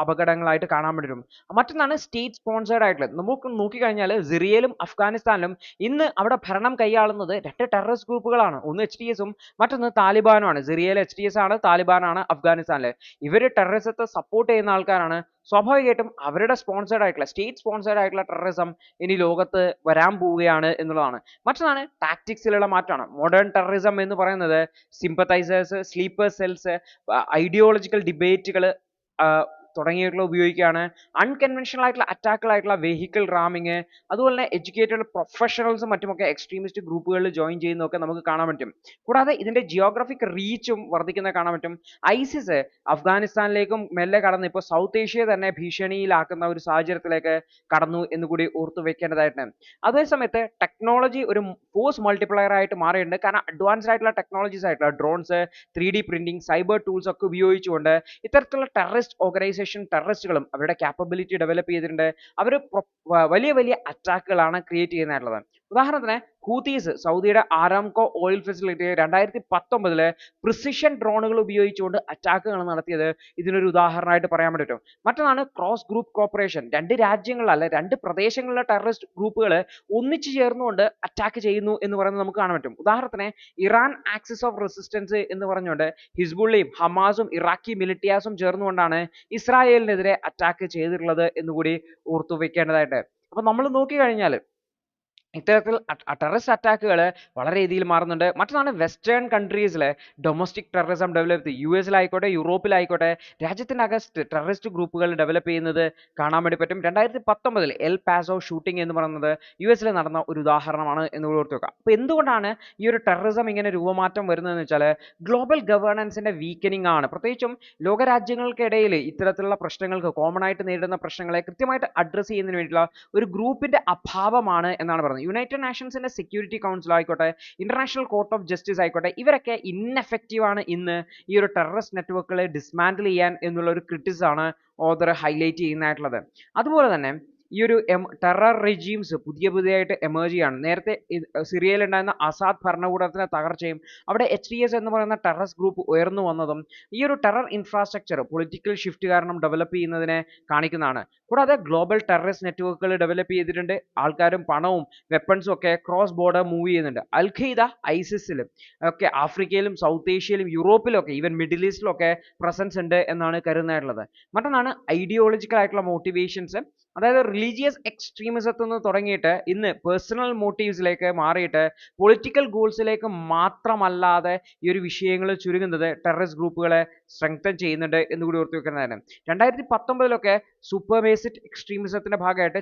അപകടങ്ങളായിട്ട് കാണാൻ പറ്റും. മറ്റൊന്നാണ് സ്റ്റേറ്റ് സ്പോൺസേർഡ് ആയിട്ടുള്ളത്. നമുക്ക് നോക്കിക്കഴിഞ്ഞാൽ സിറിയയിലും അഫ്ഗാനിസ്ഥാനിലും ഇന്ന് അവിടെ ഭരണം കൈയാളുന്നത് 2 ടെററിസ്റ്റ് ഗ്രൂപ്പുകളാണ്. ഒന്ന് HTSഉം മറ്റൊന്ന് താലിബാനുമാണ്. സിറിയയിൽ HTS ആണ്, താലിബാനാണ് അഫ്ഗാനിസ്ഥാനിൽ. ഇവർ ടെററിസത്തെ സപ്പോർട്ട് ചെയ്യുന്ന ആൾക്കാരാണ്. സ്വാഭാവികമായിട്ടും അവരുടെ സ്പോൺസേർഡ് ആയിട്ടുള്ള സ്റ്റേറ്റ് സ്പോൺസേർഡ് ആയിട്ടുള്ള ടെററിസം ഇനി ലോകത്ത് വരാൻ പോവുകയാണ് എന്നുള്ളതാണ്. മറ്റൊന്നാണ് ടാക്ടിക്സിലുള്ള മാറ്റമാണ്. മോഡേൺ ടെററിസം എന്ന് പറയുന്നത് സിമ്പത്തൈസേഴ്സ്, സ്ലീപ്പർ സെൽസ്, ഐഡിയോളജിക്കൽ ഡിബേറ്റുകൾ തുടങ്ങിയിട്ടുള്ള ഉപയോഗിക്കുകയാണ്. അൺകൺവെൻഷണൽ ആയിട്ടുള്ള അറ്റാക്കുകളായിട്ടുള്ള വെഹിക്കിൾ റാമിങ്, അതുപോലെ തന്നെ എഡ്യൂക്കേറ്റഡ് പ്രൊഫഷണൽസും മറ്റുമൊക്കെ എക്സ്ട്രീമിസ്റ്റ് ഗ്രൂപ്പുകളിൽ ജോയിൻ ചെയ്യുന്നതൊക്കെ നമുക്ക് കാണാൻ പറ്റും. കൂടാതെ ഇതിന്റെ ജിയോഗ്രഫിക് റീച്ചും വർദ്ധിക്കുന്നത് കാണാൻ പറ്റും. ഐസിസ് അഫ്ഗാനിസ്ഥാനിലേക്കും മെല്ലെ കടന്ന് ഇപ്പോൾ സൗത്ത് ഏഷ്യയെ തന്നെ ഭീഷണിയിലാക്കുന്ന ഒരു സാഹചര്യത്തിലേക്ക് കടന്നു എന്നുകൂടി ഓർത്തു വെക്കേണ്ടതായിട്ടുണ്ട്. അതേസമയത്ത് ടെക്നോളജി ഒരു ഫോഴ്സ് മൾട്ടിപ്ലയർ ആയിട്ട് മാറിയിട്ടുണ്ട്. കാരണം അഡ്വാൻസ്ഡ് ആയിട്ടുള്ള ടെക്നോളജീസ് ആയിട്ടുള്ള drones, 3D printing, cyber tools ഒക്കെ ഉപയോഗിച്ചുകൊണ്ട് ഇത്തരത്തിലുള്ള ടെററിസ്റ്റ് ഓർഗനൈസേഷൻ ടെററിസ്റ്റുകളും അവരുടെ ക്യാപ്പബിലിറ്റി ഡെവലപ്പ് ചെയ്തിട്ടുണ്ട്. അവർ വലിയ വലിയ അറ്റാക്കുകളാണ് ക്രിയേറ്റ് ചെയ്യുന്നതായിട്ടുള്ളത്. ഉദാഹരണത്തിന് ഹൂതീസ് സൗദിയുടെ ആരാംകോ ഓയിൽ ഫെസിലിറ്റി 2019 പ്രിസിഷൻ ഡ്രോണുകൾ ഉപയോഗിച്ചുകൊണ്ട് അറ്റാക്കുകൾ നടത്തിയത് ഇതിനൊരു ഉദാഹരണമായിട്ട് പറയാൻ പറ്റും. മറ്റൊന്നാണ് ക്രോസ് ഗ്രൂപ്പ് കോപ്പറേഷൻ. 2 രാജ്യങ്ങളിലല്ല 2 പ്രദേശങ്ങളിലെ ടെററിസ്റ്റ് ഗ്രൂപ്പുകൾ ഒന്നിച്ചു ചേർന്നുകൊണ്ട് അറ്റാക്ക് ചെയ്യുന്നു എന്ന് പറയുന്നത് നമുക്ക് കാണാൻ പറ്റും. ഉദാഹരണത്തിന് ഇറാൻ ആക്സിസ് ഓഫ് റെസിസ്റ്റൻസ് എന്ന് പറഞ്ഞുകൊണ്ട് ഹിസ്ബുള്ളയും ഹമാസും ഇറാഖി മിലിറ്റിയാസും ചേർന്നുകൊണ്ടാണ് ഇസ്രായേലിനെതിരെ അറ്റാക്ക് ചെയ്തിട്ടുള്ളത് എന്നുകൂടി ഓർത്തു വെക്കേണ്ടതായിട്ട്. അപ്പൊ നമ്മൾ നോക്കിക്കഴിഞ്ഞാൽ ഇത്തരത്തിൽ ടെററിസ്റ്റ് അറ്റാക്കുകൾ വളരെ രീതിയിൽ മാറുന്നുണ്ട്. മറ്റൊന്നാണ് വെസ്റ്റേൺ കൺട്രീസിൽ ഡൊമസ്റ്റിക് ടെററിസം ഡെവലപ്പ് US യൂറോപ്പിലായിക്കോട്ടെ രാജ്യത്തിനകത്ത് ടെററിസ്റ്റ് ഗ്രൂപ്പുകൾ ഡെവലപ്പ് ചെയ്യുന്നത് കാണാൻ വേണ്ടി പറ്റും. 2019 എൽ പാസോ ഷൂട്ടിംഗ് എന്ന് പറയുന്നത് US നടന്ന ഒരു ഉദാഹരണമാണ് എന്ന് ഓർത്ത് വെക്കുക. അപ്പോൾ എന്തുകൊണ്ടാണ് ഈ ഒരു ടെററിസം ഇങ്ങനെ രൂപമാറ്റം വരുന്നതെന്ന് വെച്ചാൽ ഗ്ലോബൽ ഗവേണൻസിന്റെ വീക്കനിങ് ആണ്. പ്രത്യേകിച്ചും ലോകരാജ്യങ്ങൾക്കിടയിൽ ഇത്തരത്തിലുള്ള പ്രശ്നങ്ങൾക്ക് കോമൺ ആയിട്ട് നേരിടുന്ന പ്രശ്നങ്ങളെ കൃത്യമായിട്ട് അഡ്രസ്സ് ചെയ്യുന്നതിന് വേണ്ടിയിട്ടുള്ള ഒരു ഗ്രൂപ്പിന്റെ അഭാവമാണ് എന്നാണ് പറയുന്നത്. യുണൈറ്റഡ് നേഷൻസിന്റെ സെക്യൂരിറ്റി കൗൺസിൽ ആയിക്കോട്ടെ, ഇന്റർനാഷണൽ കോർട്ട് ഓഫ് ജസ്റ്റിസ് ആയിക്കോട്ടെ, ഇവരൊക്കെ ഇൻഎഫക്റ്റീവ് ആണ് ഇന്ന് ഈ ഒരു ടെററിസ്റ്റ് നെറ്റ്വർക്കുകളെ ഡിസ്മാൻഡിൽ ചെയ്യാൻ എന്നുള്ള ഒരു ക്രിറ്റിസം ആണ് ഓഥർ ഹൈലൈറ്റ് ചെയ്യുന്നതായിട്ടുള്ളത്. അതുപോലെ തന്നെ ഈ ഒരു ടെറർ റെജീംസ് പുതിയതായിട്ട് എമേർജ് ചെയ്യാണ്. നേരത്തെ സിറിയയിൽ ഉണ്ടായിരുന്ന അസാദ് ഭരണകൂടത്തിന്റെ തകർച്ചയും അവിടെ HTS എന്ന് പറയുന്ന ടെററിസ്റ്റ് ഗ്രൂപ്പ് ഉയർന്നു വന്നതും ഈ ഒരു ടെറർ ഇൻഫ്രാസ്ട്രക്ചർ പൊളിറ്റിക്കൽ ഷിഫ്റ്റ് കാരണം ഡെവലപ്പ് ചെയ്യുന്നതിനെ കാണിക്കുന്നതാണ്. കൂടാതെ ഗ്ലോബൽ ടെററിസ്റ്റ് നെറ്റ്വർക്കുകൾ ഡെവലപ്പ് ചെയ്തിട്ടുണ്ട്. ആൾക്കാരും പണവും വെപ്പൺസും ഒക്കെ ക്രോസ് ബോർഡർ മൂവ് ചെയ്യുന്നുണ്ട്. അൽ ഖയ്ദ ഐസിസിലും ഒക്കെ ആഫ്രിക്കയിലും സൗത്ത് ഏഷ്യയിലും യൂറോപ്പിലും ഒക്കെ ഈവൻ മിഡിൽ ഈസ്റ്റിലും ഒക്കെ പ്രസൻസ് ഉണ്ട് എന്നാണ് കരുതുന്നതായിട്ടുള്ളത്. മറ്റൊന്നാണ് ഐഡിയോളജിക്കൽ ആയിട്ടുള്ള മോട്ടിവേഷൻസ്. അതായത് റിലീജിയസ് എക്സ്ട്രീമിസത്തിൽ നിന്ന് തുടങ്ങിയിട്ട് ഇന്ന് പേഴ്സണൽ മോട്ടീവ്സിലേക്ക് മാറിയിട്ട് പൊളിറ്റിക്കൽ ഗോൾസിലേക്ക് മാത്രമല്ലാതെ ഈ ഒരു വിഷയങ്ങൾ ചുരുങ്ങുന്നത് ടെററിസ്റ്റ് ഗ്രൂപ്പുകളെ സ്ട്രെങ്തൻ ചെയ്യുന്നുണ്ട് എന്നുകൂടി ഓർത്ത് വെക്കുന്നതാണ്. 2019 സൂപ്പർവേസിറ്റ് എക്സ്ട്രീമിസത്തിന്റെ ഭാഗമായിട്ട്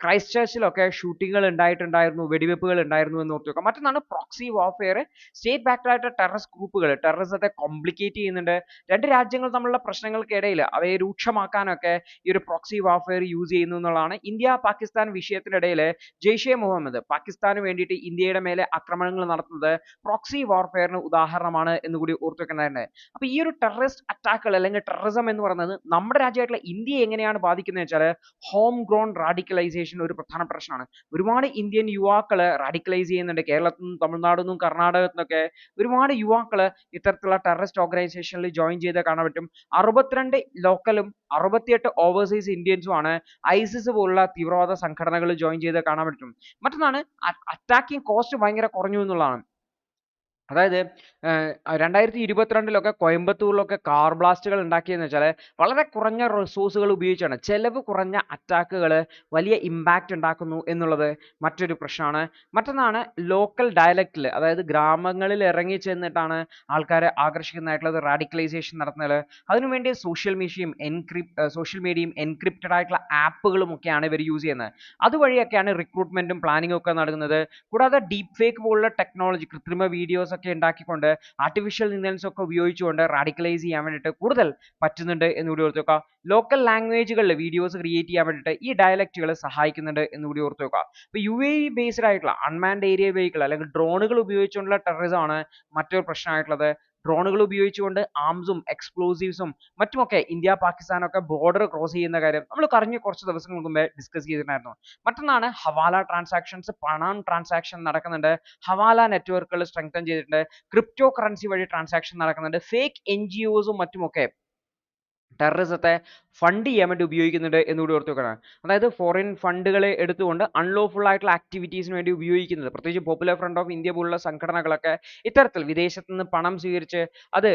ക്രൈസ്റ്റ് ചർച്ചിലൊക്കെ ഷൂട്ടിങ്ങുകൾ ഉണ്ടായിട്ടുണ്ടായിരുന്നു, വെടിവെപ്പുകൾ ഉണ്ടായിരുന്നു എന്ന് ഓർത്ത് വെക്കാം. മറ്റൊന്നാണ് പ്രോക്സി വാർഫെയർ. സ്റ്റേറ്റ് ബാക്ക്ഡ് ആയിട്ട് ടെററിസ്റ്റ് ഗ്രൂപ്പുകൾ ടെററിസത്തെ കോംപ്ലിക്കേറ്റ് ചെയ്യുന്നുണ്ട്. 2 രാജ്യങ്ങൾ തമ്മിലുള്ള പ്രശ്നങ്ങൾക്കിടയിൽ അവയെ രൂക്ഷമാക്കാനൊക്കെ ഈ ഒരു പ്രോക്സി വാർഫെയർ യൂസ് ചെയ്യുന്നു എന്നുള്ളതാണ്. ഇന്ത്യ പാകിസ്ഥാൻ വിഷയത്തിനിടയിൽ ജെയ്ഷെ മുഹമ്മദ് പാകിസ്ഥാന് വേണ്ടിയിട്ട് ഇന്ത്യയുടെ മേലെ ആക്രമണങ്ങൾ നടത്തുന്നത് പ്രോക്സി വാർഫെയറിന് ഉദാഹരണമാണ് എന്നുകൂടി ഓർത്ത് വെക്കേണ്ടതുണ്ട്. അപ്പൊ ഈ ഒരു ടെററിസ്റ്റ് അറ്റാക്കുകൾ അല്ലെങ്കിൽ ടെററിസം എന്ന് പറയുന്നത് നമ്മുടെ രാജ്യമായിട്ടുള്ള ഇന്ത്യയെ എങ്ങനെയാണ് ബാധിക്കുന്നത് വെച്ചാൽ ഹോം ഗ്രോൺ റാഡിക്കലൈസേഷൻ ഒരു പ്രധാന പ്രശ്നമാണ്. ഒരുപാട് ഇന്ത്യൻ യുവാക്കൾ റാഡിക്കലൈസ് ചെയ്യുന്നുണ്ട്. കേരളത്തിൽ നിന്നും തമിഴ്നാട് നിന്നും കർണാടകത്തിൽ നിന്നൊക്കെ ഒരുപാട് യുവാക്കൾ ഇത്തരത്തിലുള്ള ടെററിസ്റ്റ് ഓർഗനൈസേഷനിൽ ജോയിൻ ചെയ്ത് കാണാൻ പറ്റും. 62 ലോക്കലും 68 ഓവർസീസ് ഇന്ത്യൻസുമാണ് ഐസിസ് പോലുള്ള തീവ്രവാദ സംഘടനകൾ ജോയിൻ ചെയ്ത് കാണാൻ പറ്റും. മറ്റൊന്നാണ് അറ്റാക്കിംഗ് കോസ്റ്റ് ഭയങ്കര കുറഞ്ഞു എന്നുള്ളതാണ്. അതായത് 2022 കോയമ്പത്തൂരിലൊക്കെ കാർ ബ്ലാസ്റ്റുകൾ ഉണ്ടാക്കിയെന്ന് വെച്ചാൽ വളരെ കുറഞ്ഞ റിസോഴ്സുകൾ ഉപയോഗിച്ചാണ്. ചെലവ് കുറഞ്ഞ അറ്റാക്കുകൾ വലിയ ഇമ്പാക്റ്റ് ഉണ്ടാക്കുന്നു എന്നുള്ളത് മറ്റൊരു പ്രശ്നമാണ്. മറ്റൊന്നാണ് ലോക്കൽ ഡയലക്റ്റിൽ, അതായത് ഗ്രാമങ്ങളിൽ ഇറങ്ങി ചെന്നിട്ടാണ് ആൾക്കാരെ ആകർഷിക്കുന്നതായിട്ടുള്ളത് റാഡിക്കലൈസേഷൻ നടത്തുന്നത്. അതിനുവേണ്ടി സോഷ്യൽ മീഡിയയും എൻക്രിപ്റ്റഡ് ആയിട്ടുള്ള ആപ്പുകളും ഒക്കെയാണ് ഇവർ യൂസ് ചെയ്യുന്നത്. അതുവഴിയൊക്കെയാണ് റിക്രൂട്ട്മെന്റും പ്ലാനിങ്ങും ഒക്കെ നടക്കുന്നത്. കൂടാതെ ഡീപ് ഫേക്ക് പോലുള്ള ടെക്നോളജി, കൃത്രിമ വീഡിയോസ് ഒക്കെ ഉണ്ടാക്കിക്കൊണ്ട് ആർട്ടിഫിഷ്യൽ ഇന്റലിജൻസ് ഒക്കെ ഉപയോഗിച്ചുകൊണ്ട് റാഡിക്കലൈസ് ചെയ്യാൻ വേണ്ടിയിട്ട് കൂടുതൽ പറ്റുന്നുണ്ട് എന്നുകൂടി ഓർത്ത് വെക്കുക. ലോക്കൽ ലാംഗ്വേജുകളിൽ വീഡിയോസ് ക്രിയേറ്റ് ചെയ്യാൻ വേണ്ടിയിട്ട് ഈ ഡയലക്റ്റുകൾ സഹായിക്കുന്നുണ്ട് എന്നുകൂടി ഓർത്ത് വെക്കുക. ഇപ്പോൾ UAE ബേസ്ഡ് ആയിട്ടുള്ള അൺമാൻഡ് ഏരിയ വെഹിക്കിൾ അല്ലെങ്കിൽ ഡ്രോണുകൾ ഉപയോഗിച്ചുകൊണ്ടുള്ള ടെററിസം ആണ് മറ്റൊരു പ്രശ്നമായിട്ടുള്ളത്. ഡ്രോണുകൾ ഉപയോഗിച്ചുകൊണ്ട് ആംസും എക്സ്പ്ലോസീവ്സും മറ്റുമൊക്കെ ഇന്ത്യ പാകിസ്ഥാനൊക്കെ ബോർഡർ ക്രോസ് ചെയ്യുന്ന കാര്യം നമ്മൾ കഴിഞ്ഞ കുറച്ച് ദിവസങ്ങൾക്ക് മുമ്പേ ഡിസ്കസ് ചെയ്തിട്ടുണ്ടായിരുന്നു. മറ്റൊന്നാണ് ഹവാല ട്രാൻസാക്ഷൻസ്, പണം ട്രാൻസാക്ഷൻ നടക്കുന്നുണ്ട്. ഹവാല നെറ്റ്വർക്കുകൾ സ്ട്രെങ്തൻ ചെയ്തിട്ടുണ്ട്. ക്രിപ്റ്റോ കറൻസി വഴി ട്രാൻസാക്ഷൻ നടക്കുന്നുണ്ട്. ഫേക്ക് NGOസും മറ്റുമൊക്കെ ടെററിസത്തെ ഫണ്ട് ചെയ്യാൻ വേണ്ടി ഉപയോഗിക്കുന്നുണ്ട് എന്നുകൂടി ഓർത്ത് വെക്കണം. അതായത് ഫോറിൻ ഫണ്ടുകളെ എടുത്തുകൊണ്ട് അൺലോഫുൾ ആയിട്ടുള്ള ആക്ടിവിറ്റീസിന് വേണ്ടി ഉപയോഗിക്കുന്നത്, പ്രത്യേകിച്ച് പോപ്പുലർ ഫ്രണ്ട് ഓഫ് ഇന്ത്യ പോലുള്ള സംഘടനകളൊക്കെ ഇത്തരത്തിൽ വിദേശത്ത് നിന്ന് പണം സ്വീകരിച്ച് അത്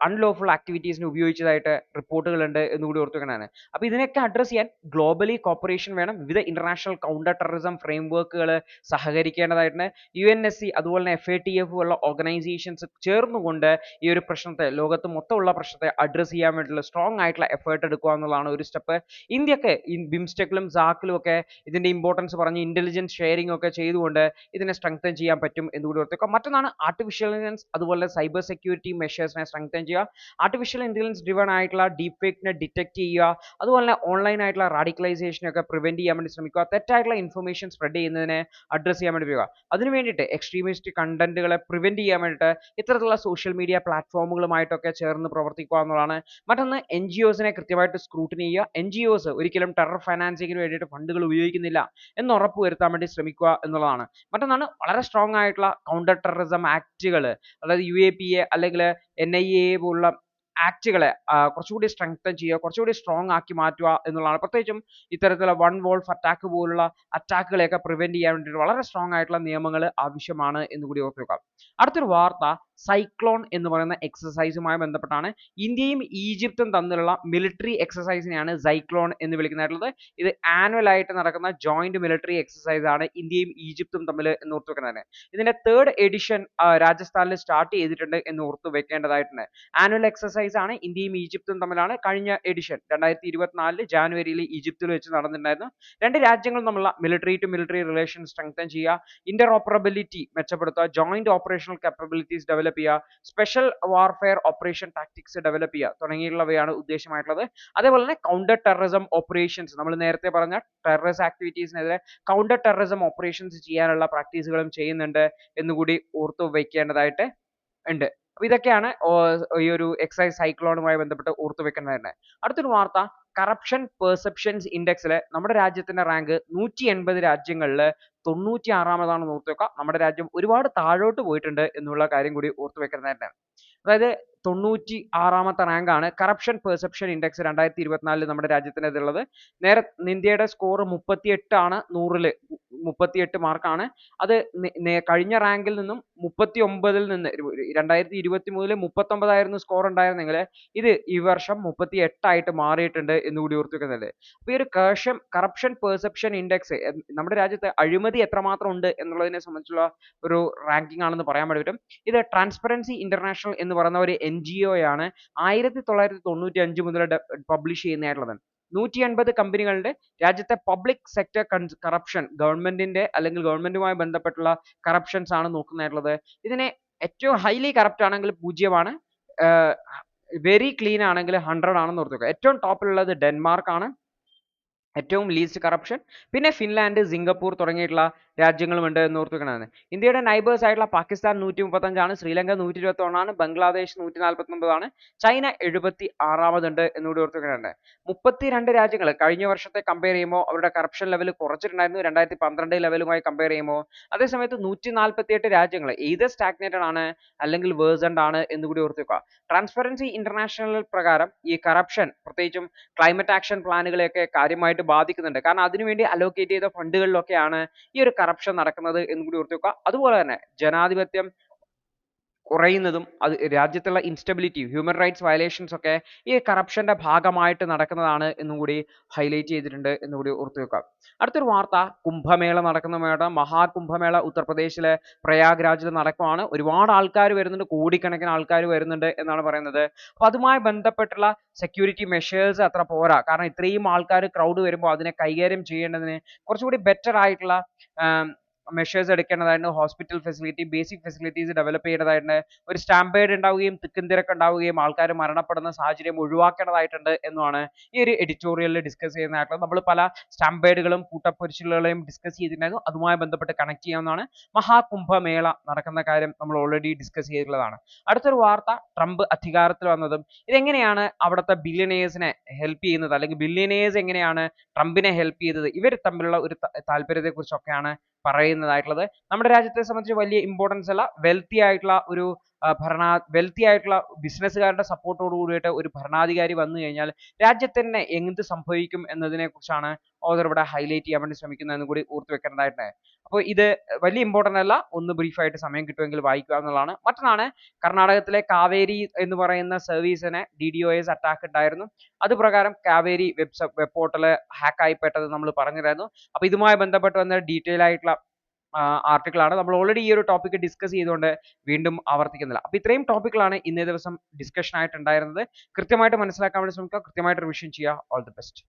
അൺലോഫുൾ ആക്ടിവിറ്റീസിന് ഉപയോഗിച്ചതായിട്ട് റിപ്പോർട്ടുകളുണ്ട് എന്നുകൂടി ഓർത്ത് വെക്കണതാണ്. അപ്പോൾ ഇതിനൊക്കെ അഡ്രസ് ചെയ്യാൻ ഗ്ലോബലി കോപ്പറേഷൻ വേണം. വിവിധ ഇന്റർനാഷണൽ കൗണ്ടർ ടെററിസം ഫ്രെയിംവർക്കുകൾ സഹകരിക്കേണ്ടതായിട്ടുണ്ട്. UNSC അതുപോലെ തന്നെ FATF പോലുള്ള ഓർഗനൈസേഷൻസ് ചേർന്നുകൊണ്ട് ഈ ഒരു പ്രശ്നത്തെ, ലോകത്ത് മൊത്തമുള്ള പ്രശ്നത്തെ അഡ്രസ് ചെയ്യാൻ വേണ്ടിയിട്ടുള്ള സ്ട്രോങ് ആയിട്ടുള്ള എഫേർട്ട് എടുക്കുക എന്നുള്ളതാണ് ഒരു സ്റ്റെപ്പ്. ഇന്ത്യക്ക് ബിംസ്റ്റെക്കിലും സാക്കിലും ഒക്കെ ഇതിന്റെ ഇമ്പോർട്ടൻസ് പറഞ്ഞ് ഇന്റലിജൻസ് ഷെയറിംഗ് ഒക്കെ ചെയ്തുകൊണ്ട് ഇതിനെ സ്ട്രെങ്തൻ ചെയ്യാൻ പറ്റും എന്നുകൂടി ഓർത്തേക്കുക. മറ്റൊന്നാണ് ആർട്ടിഫിഷ്യൽ ഇന്റലിജൻസ് അതുപോലെ സൈബർ സെക്യൂരിറ്റി മെഷേഴ്സിനെ സ്ട്രെങ്തൻ ചെയ്യുക. ആർട്ടിഫിഷ്യൽ ഇന്റലിജൻസ് ഡ്രിവൺ ആയിട്ടുള്ള ഡീപ് ഫേക്കിനെ ഡിറ്റക്ട് ചെയ്യുക. അതുപോലെ തന്നെ ഓൺലൈൻ ആയിട്ടുള്ള റാഡിക്കലൈസേഷൻ ഒക്കെ പ്രിവെന്റ് ചെയ്യാൻ വേണ്ടി ശ്രമിക്കുക. തെറ്റായിട്ടുള്ള ഇൻഫർമേഷൻ സ്പ്രെഡ് ചെയ്യുന്നതിനെ അഡ്രസ് ചെയ്യാൻ വേണ്ടി വരിക. അതിനു വേണ്ടിയിട്ട് എക്സ്ട്രീമിസ്റ്റ് കണ്ടന്റുകളെ പ്രിവെന്റ് ചെയ്യാൻ വേണ്ടിയിട്ട് ഇത്തരത്തിലുള്ള സോഷ്യൽ മീഡിയ പ്ലാറ്റ്ഫോമുകളുമായിട്ടൊക്കെ ചേർന്ന് പ്രവർത്തിക്കുക എന്നുള്ളതാണ്. മറ്റൊന്ന് NGOസിനെ കൃത്യമായിട്ട് സ്ക്രൂട്ടിനി ചെയ്യുക. NGOസ് ഒരിക്കലും ടെറർ ഫൈനാൻസിങ്ങിന് വേണ്ടിയിട്ട് ഫണ്ടുകൾ ഉപയോഗിക്കുന്നില്ല എന്ന് ഉറപ്പുവരുത്താൻ വേണ്ടി ശ്രമിക്കുക എന്നുള്ളതാണ്. മറ്റൊന്നാണ് വളരെ സ്ട്രോങ് ആയിട്ടുള്ള കൗണ്ടർ ടെററിസം ആക്ടുകൾ, അതായത് UAPA അല്ലെങ്കിൽ NIA പോലുള്ള ആക്ടുകളെ കുറച്ചുകൂടി സ്ട്രെങ്തൻ ചെയ്യുക, കുറച്ചുകൂടി സ്ട്രോങ് ആക്കി മാറ്റുക എന്നുള്ളതാണ്. പ്രത്യേകിച്ചും ഇത്തരത്തിലുള്ള വൺ വോൾഫ് അറ്റാക്ക് പോലുള്ള അറ്റാക്കുകളെയൊക്കെ പ്രിവെന്റ് ചെയ്യാൻ വേണ്ടിയിട്ട് വളരെ സ്ട്രോങ് ആയിട്ടുള്ള നിയമങ്ങൾ ആവശ്യമാണ് എന്നുകൂടി ഓർത്ത് വെക്കുക. അടുത്തൊരു വാർത്ത സൈക്ലോൺ എന്ന് പറയുന്ന എക്സസൈസുമായി ബന്ധപ്പെട്ടാണ്. ഇന്ത്യയും ഈജിപ്തും തമ്മിലുള്ള മിലിറ്ററി എക്സസൈസിനെയാണ് സൈക്ലോൺ എന്ന് വിളിക്കുന്നതായിട്ടുള്ളത്. ഇത് ആനുവൽ ആയിട്ട് നടക്കുന്ന ജോയിന്റ് മിലിറ്ററി എക്സസൈസ് ആണ് ഇന്ത്യയും ഈജിപ്തും തമ്മിൽ എന്ന് ഓർത്ത് വെക്കുന്നത്. ഇതിന്റെ തേർഡ് എഡിഷൻ രാജസ്ഥാനിൽ സ്റ്റാർട്ട് ചെയ്തിട്ടുണ്ട് എന്ന് ഓർത്ത് വെക്കേണ്ടതായിട്ടുണ്ട്. ആനുവൽ എക്സസൈസ് ആണ്, ഇന്ത്യയും ഈജിപ്തും തമ്മിലാണ്. കഴിഞ്ഞ എഡിഷൻ 2024 ജാനുവരിയിൽ ഈജിപ്തിൽ വെച്ച് നടന്നിട്ടുണ്ടായിരുന്നു. രണ്ട് രാജ്യങ്ങളും തമ്മിലുള്ള military to military relation strengthen ചെയ്യുക, ഇന്റർഓപ്പറബിലിറ്റി മെച്ചപ്പെടുത്തുക, ജോയിന്റ് ഓപ്പറേഷണൽ കാപ്പബിലിറ്റീസ് ഡെവലപ്പ് ചെയ്യുക, special warfare operation tactics develop ചെയ്യുക തുടങ്ങിയുള്ളവയാണ് ഉദ്ദേശമായിട്ടുള്ളത്. അതേപോലെ തന്നെ കൗണ്ടർ ടെററിസം ഓപ്പറേഷൻസ്, നമ്മൾ നേരത്തെ പറഞ്ഞ ടെററിസ്റ്റ് ആക്ടിവിറ്റീസിനെതിരെ കൗണ്ടർ ടെററിസം ഓപ്പറേഷൻസ് ചെയ്യാനുള്ള പ്രാക്ടീസുകളും ചെയ്യുന്നുണ്ട് എന്നുകൂടി ഓർത്തു വയ്ക്കേണ്ടതായിട്ട് ഉണ്ട്. അപ്പോൾ ഇതൊക്കെയാണ് ഈ ഒരു എക്സസൈസ് സൈക്ലോണുമായി ബന്ധപ്പെട്ട് ഓർത്തു വെക്കേണ്ടത്. അടുത്തൊരു വാർത്ത, കറപ്ഷൻ പെർസെപ്ഷൻസ് ഇൻഡെക്സിൽ നമ്മുടെ രാജ്യത്തിന്റെ റാങ്ക് 180 രാജ്യങ്ങളിൽ 96ാമതാണെന്ന് ഓർത്ത് വെക്കുക. നമ്മുടെ രാജ്യം ഒരുപാട് താഴോട്ട് പോയിട്ടുണ്ട് എന്നുള്ള കാര്യം കൂടി ഓർത്ത് വെക്കേണ്ടതായിട്ട്. അതായത് 96ാമത്തെ റാങ്കാണ് കറപ്ഷൻ പെർസെപ്ഷൻ ഇൻഡെക്സ് 2024 നമ്മുടെ രാജ്യത്തിനുള്ളത്. ഇന്ത്യയുടെ സ്കോർ 38 ആണ്, 100ൽ 38 മാർക്കാണ്. അത് കഴിഞ്ഞ റാങ്കിൽ നിന്നും 39ൽ നിന്ന് 2023 39 ആയിരുന്നു സ്കോർ ഉണ്ടായിരുന്നെങ്കിൽ ഇത് ഈ വർഷം 38 ആയിട്ട് മാറിയിട്ടുണ്ട് എന്നുകൂടി ഓർത്ത് വെക്കുന്നത്. അപ്പോൾ ഈ ഒരു കറപ്ഷൻ പെർസെപ്ഷൻ ഇൻഡെക്സ് നമ്മുടെ രാജ്യത്ത് അഴിമതി എത്രമാത്രം ഉണ്ട് എന്നുള്ളതിനെ സംബന്ധിച്ചുള്ള ഒരു റാങ്കിംഗ് ആണെന്ന് പറയാൻ വേണ്ടി പറ്റും. ഇത് ട്രാൻസ്പെറൻസി ഇന്റർനാഷണൽ എന്ന് പറയുന്ന ഒരു NGO ആണ് 1995 മുതൽ പബ്ലിഷ് ചെയ്യുന്നതായിട്ടുള്ളത്. 180 കമ്പനികളുടെ രാജ്യത്തെ പബ്ലിക് സെക്ടർ കറപ്ഷൻ, ഗവൺമെന്റിന്റെ അല്ലെങ്കിൽ ഗവൺമെന്റുമായി ബന്ധപ്പെട്ടുള്ള കറപ്ഷൻസ് ആണ് നോക്കുന്നതായിട്ടുള്ളത്. ഇതിനെ ഏറ്റവും ഹൈലി കറപ്റ്റ് ആണെങ്കിൽ 0 ആണ്, വെരി ക്ലീൻ ആണെങ്കിൽ 100 ആണെന്ന് ഓർത്ത് വെക്കുക. ഏറ്റവും ടോപ്പിലുള്ളത് ഡെൻമാർക്ക് ആണ്, ഏറ്റവും ലീസ്റ്റ് കറപ്ഷൻ. പിന്നെ ഫിൻലാൻഡ്, സിംഗപ്പൂർ തുടങ്ങിയിട്ടുള്ള രാജ്യങ്ങളുമുണ്ട് എന്ന് ഓർത്ത് വെക്കണതാണ്. ഇന്ത്യയുടെ നൈബേഴ്സ് ആയിട്ടുള്ള പാകിസ്ഥാൻ 135 ആണ്, ശ്രീലങ്ക 121 ആണ്, ബംഗ്ലാദേശ് 149 ആണ്, ചൈന 76ാമതുണ്ട് എന്നുകൂടി ഓർത്ത് വെക്കണുണ്ട്. 32 രാജ്യങ്ങൾ കഴിഞ്ഞ വർഷത്തെ കമ്പയർ ചെയ്യുമ്പോൾ അവരുടെ കറപ്ഷൻ ലെവൽ കുറച്ചിട്ടുണ്ടായിരുന്നു 2012 ലെവലുമായി കമ്പയർ ചെയ്യുമ്പോൾ. അതേസമയത്ത് 148 രാജ്യങ്ങൾ either സ്റ്റാഗ്നേറ്റഡ് ആണ് അല്ലെങ്കിൽ വേഴ്സൺഡ് ആണ് എന്നുകൂടി ഓർത്ത് വെക്കുക. ട്രാൻസ്പെറൻസി ഇന്റർനാഷണൽ പ്രകാരം ഈ കറപ്ഷൻ പ്രത്യേകിച്ചും ക്ലൈമറ്റ് ആക്ഷൻ പ്ലാനുകളെയൊക്കെ കാര്യമായിട്ട് ബാധിക്കുന്നുണ്ട്. കാരണം അതിനുവേണ്ടി അലോക്കേറ്റ് ചെയ്ത ഫണ്ടുകളിലൊക്കെയാണ് ഈ ഒരു കറപ്ഷൻ നടക്കുന്നത് എന്നുകൂടി ഓർത്ത് വെക്കുക. അതുപോലെ തന്നെ ജനാധിപത്യം കുറയുന്നതും അത് രാജ്യത്തുള്ള ഇൻസ്റ്റബിലിറ്റി, ഹ്യൂമൻ റൈറ്റ്സ് വയലേഷൻസ് ഒക്കെ ഈ കറപ്ഷന്റെ ഭാഗമായിട്ട് നടക്കുന്നതാണ് എന്നും കൂടി ഹൈലൈറ്റ് ചെയ്തിട്ടുണ്ട് എന്ന് കൂടി ഓർത്തു വെക്കുക. അടുത്തൊരു വാർത്ത, കുംഭമേള നടക്കുന്ന മഹാകുംഭമേള ഉത്തർപ്രദേശിലെ പ്രയാഗ്രാജിൽ നടക്കുവാണ്. ഒരുപാട് ആൾക്കാർ വരുന്നുണ്ട്, കോടിക്കണക്കിന് ആൾക്കാർ വരുന്നുണ്ട് എന്നാണ് പറയുന്നത്. അപ്പോൾ അതുമായി ബന്ധപ്പെട്ടുള്ള സെക്യൂരിറ്റി മെഷേഴ്സ് അത്ര പോരാ. കാരണം ഇത്രയും ആൾക്കാർ ക്രൗഡ് വരുമ്പോൾ അതിനെ കൈകാര്യം ചെയ്യേണ്ടതിന് കുറച്ചുകൂടി ബെറ്റർ ആയിട്ടുള്ള മെഷേഴ്സ് എടുക്കേണ്ടതായിട്ടുണ്ട്. Hospital facility, basic facilities develop ചെയ്യേണ്ടതായിട്ടുണ്ട്. ഒരു സ്റ്റാമ്പേഡ് ഉണ്ടാവുകയും തിക്കും തിരക്ക് ഉണ്ടാവുകയും ആൾക്കാർ മരണപ്പെടുന്ന സാഹചര്യം ഒഴിവാക്കേണ്ടതായിട്ടുണ്ട് എന്നുമാണ് ഈ ഒരു എഡിറ്റോറിയലിൽ ഡിസ്കസ് ചെയ്യുന്നതായിട്ടുള്ളത്. നമ്മൾ പല സ്റ്റാമ്പേഡുകളും കൂട്ടപ്പൊരിച്ചിലുകളെയും ഡിസ്കസ് ചെയ്തിട്ടുണ്ടായിരുന്നു. അതുമായി ബന്ധപ്പെട്ട് കണക്ട് ചെയ്യാവുന്നതാണ്. മഹാകുംഭമേള നടക്കുന്ന കാര്യം നമ്മൾ ഓൾറെഡി ഡിസ്കസ് ചെയ്തിട്ടുള്ളതാണ്. അടുത്തൊരു വാർത്ത, ട്രംപ് അധികാരത്തിൽ വന്നതും ഇതെങ്ങനെയാണ് അവിടുത്തെ ബില്യനേഴ്സിനെ ഹെൽപ്പ് ചെയ്യുന്നത്, അല്ലെങ്കിൽ ബില്യനേഴ്സ് എങ്ങനെയാണ് ട്രംപിനെ ഹെൽപ്പ് ചെയ്തത്, ഇവർ തമ്മിലുള്ള ഒരു താല്പര്യത്തെക്കുറിച്ചൊക്കെയാണ് പറയുന്നതായിട്ടുള്ളത്. നമ്മുടെ രാജ്യത്തെ സംബന്ധിച്ച് വലിയ ഇമ്പോർട്ടൻസ് അല്ല, വെൽത്തി ആയിട്ടുള്ള ഒരു ബിസിനസ്സുകാരുടെ സപ്പോർട്ടോട് കൂടിയിട്ട് ഒരു ഭരണാധികാരി വന്നു കഴിഞ്ഞാൽ രാജ്യത്തിന് എന്ത് സംഭവിക്കും എന്നതിനെ കുറിച്ചാണ് ഓഥർ ഇവിടെ ഹൈലൈറ്റ് ചെയ്യാൻ വേണ്ടി ശ്രമിക്കുന്നതെന്ന് കൂടി ഓർത്ത് വെക്കേണ്ടതായിട്ടുണ്ട്. അപ്പോൾ ഇത് വലിയ ഇമ്പോർട്ടൻ്റ് അല്ല, ഒന്ന് ബ്രീഫായിട്ട് സമയം കിട്ടുമെങ്കിൽ വായിക്കുക എന്നുള്ളതാണ്. മറ്റൊന്നാണ്, കർണാടകത്തിലെ കാവേരി എന്ന് പറയുന്ന സർവീസിനെ DDoS അറ്റാക്ക് ഉണ്ടായിരുന്നു. അത് പ്രകാരം കാവേരി വെബ് പോർട്ടൽ ഹാക്ക് പെട്ടത് നമ്മൾ പറഞ്ഞിരുന്നു. അപ്പോൾ ഇതുമായി ബന്ധപ്പെട്ട് വന്ന ഡീറ്റെയിൽ ആയിട്ടുള്ള ആർട്ടിക്കിളാണ്. നമ്മൾ ഓൾറെഡി ഈ ഒരു ടോപ്പിക് ഡിസ്കസ് ചെയ്തുകൊണ്ട് വീണ്ടും ആവർത്തിക്കുന്നില്ല. അപ്പോൾ ഇത്രയും ടോപ്പിക്കുകളാണ് ഇന്നേ ദിവസം ഡിസ്കഷൻ ആയിട്ട് ഉണ്ടായിരുന്നത്. കൃത്യമായിട്ട് മനസ്സിലാക്കാൻ വേണ്ടി ശ്രമിക്കുക, കൃത്യമായിട്ട് റിവിഷൻ ചെയ്യുക. All the best.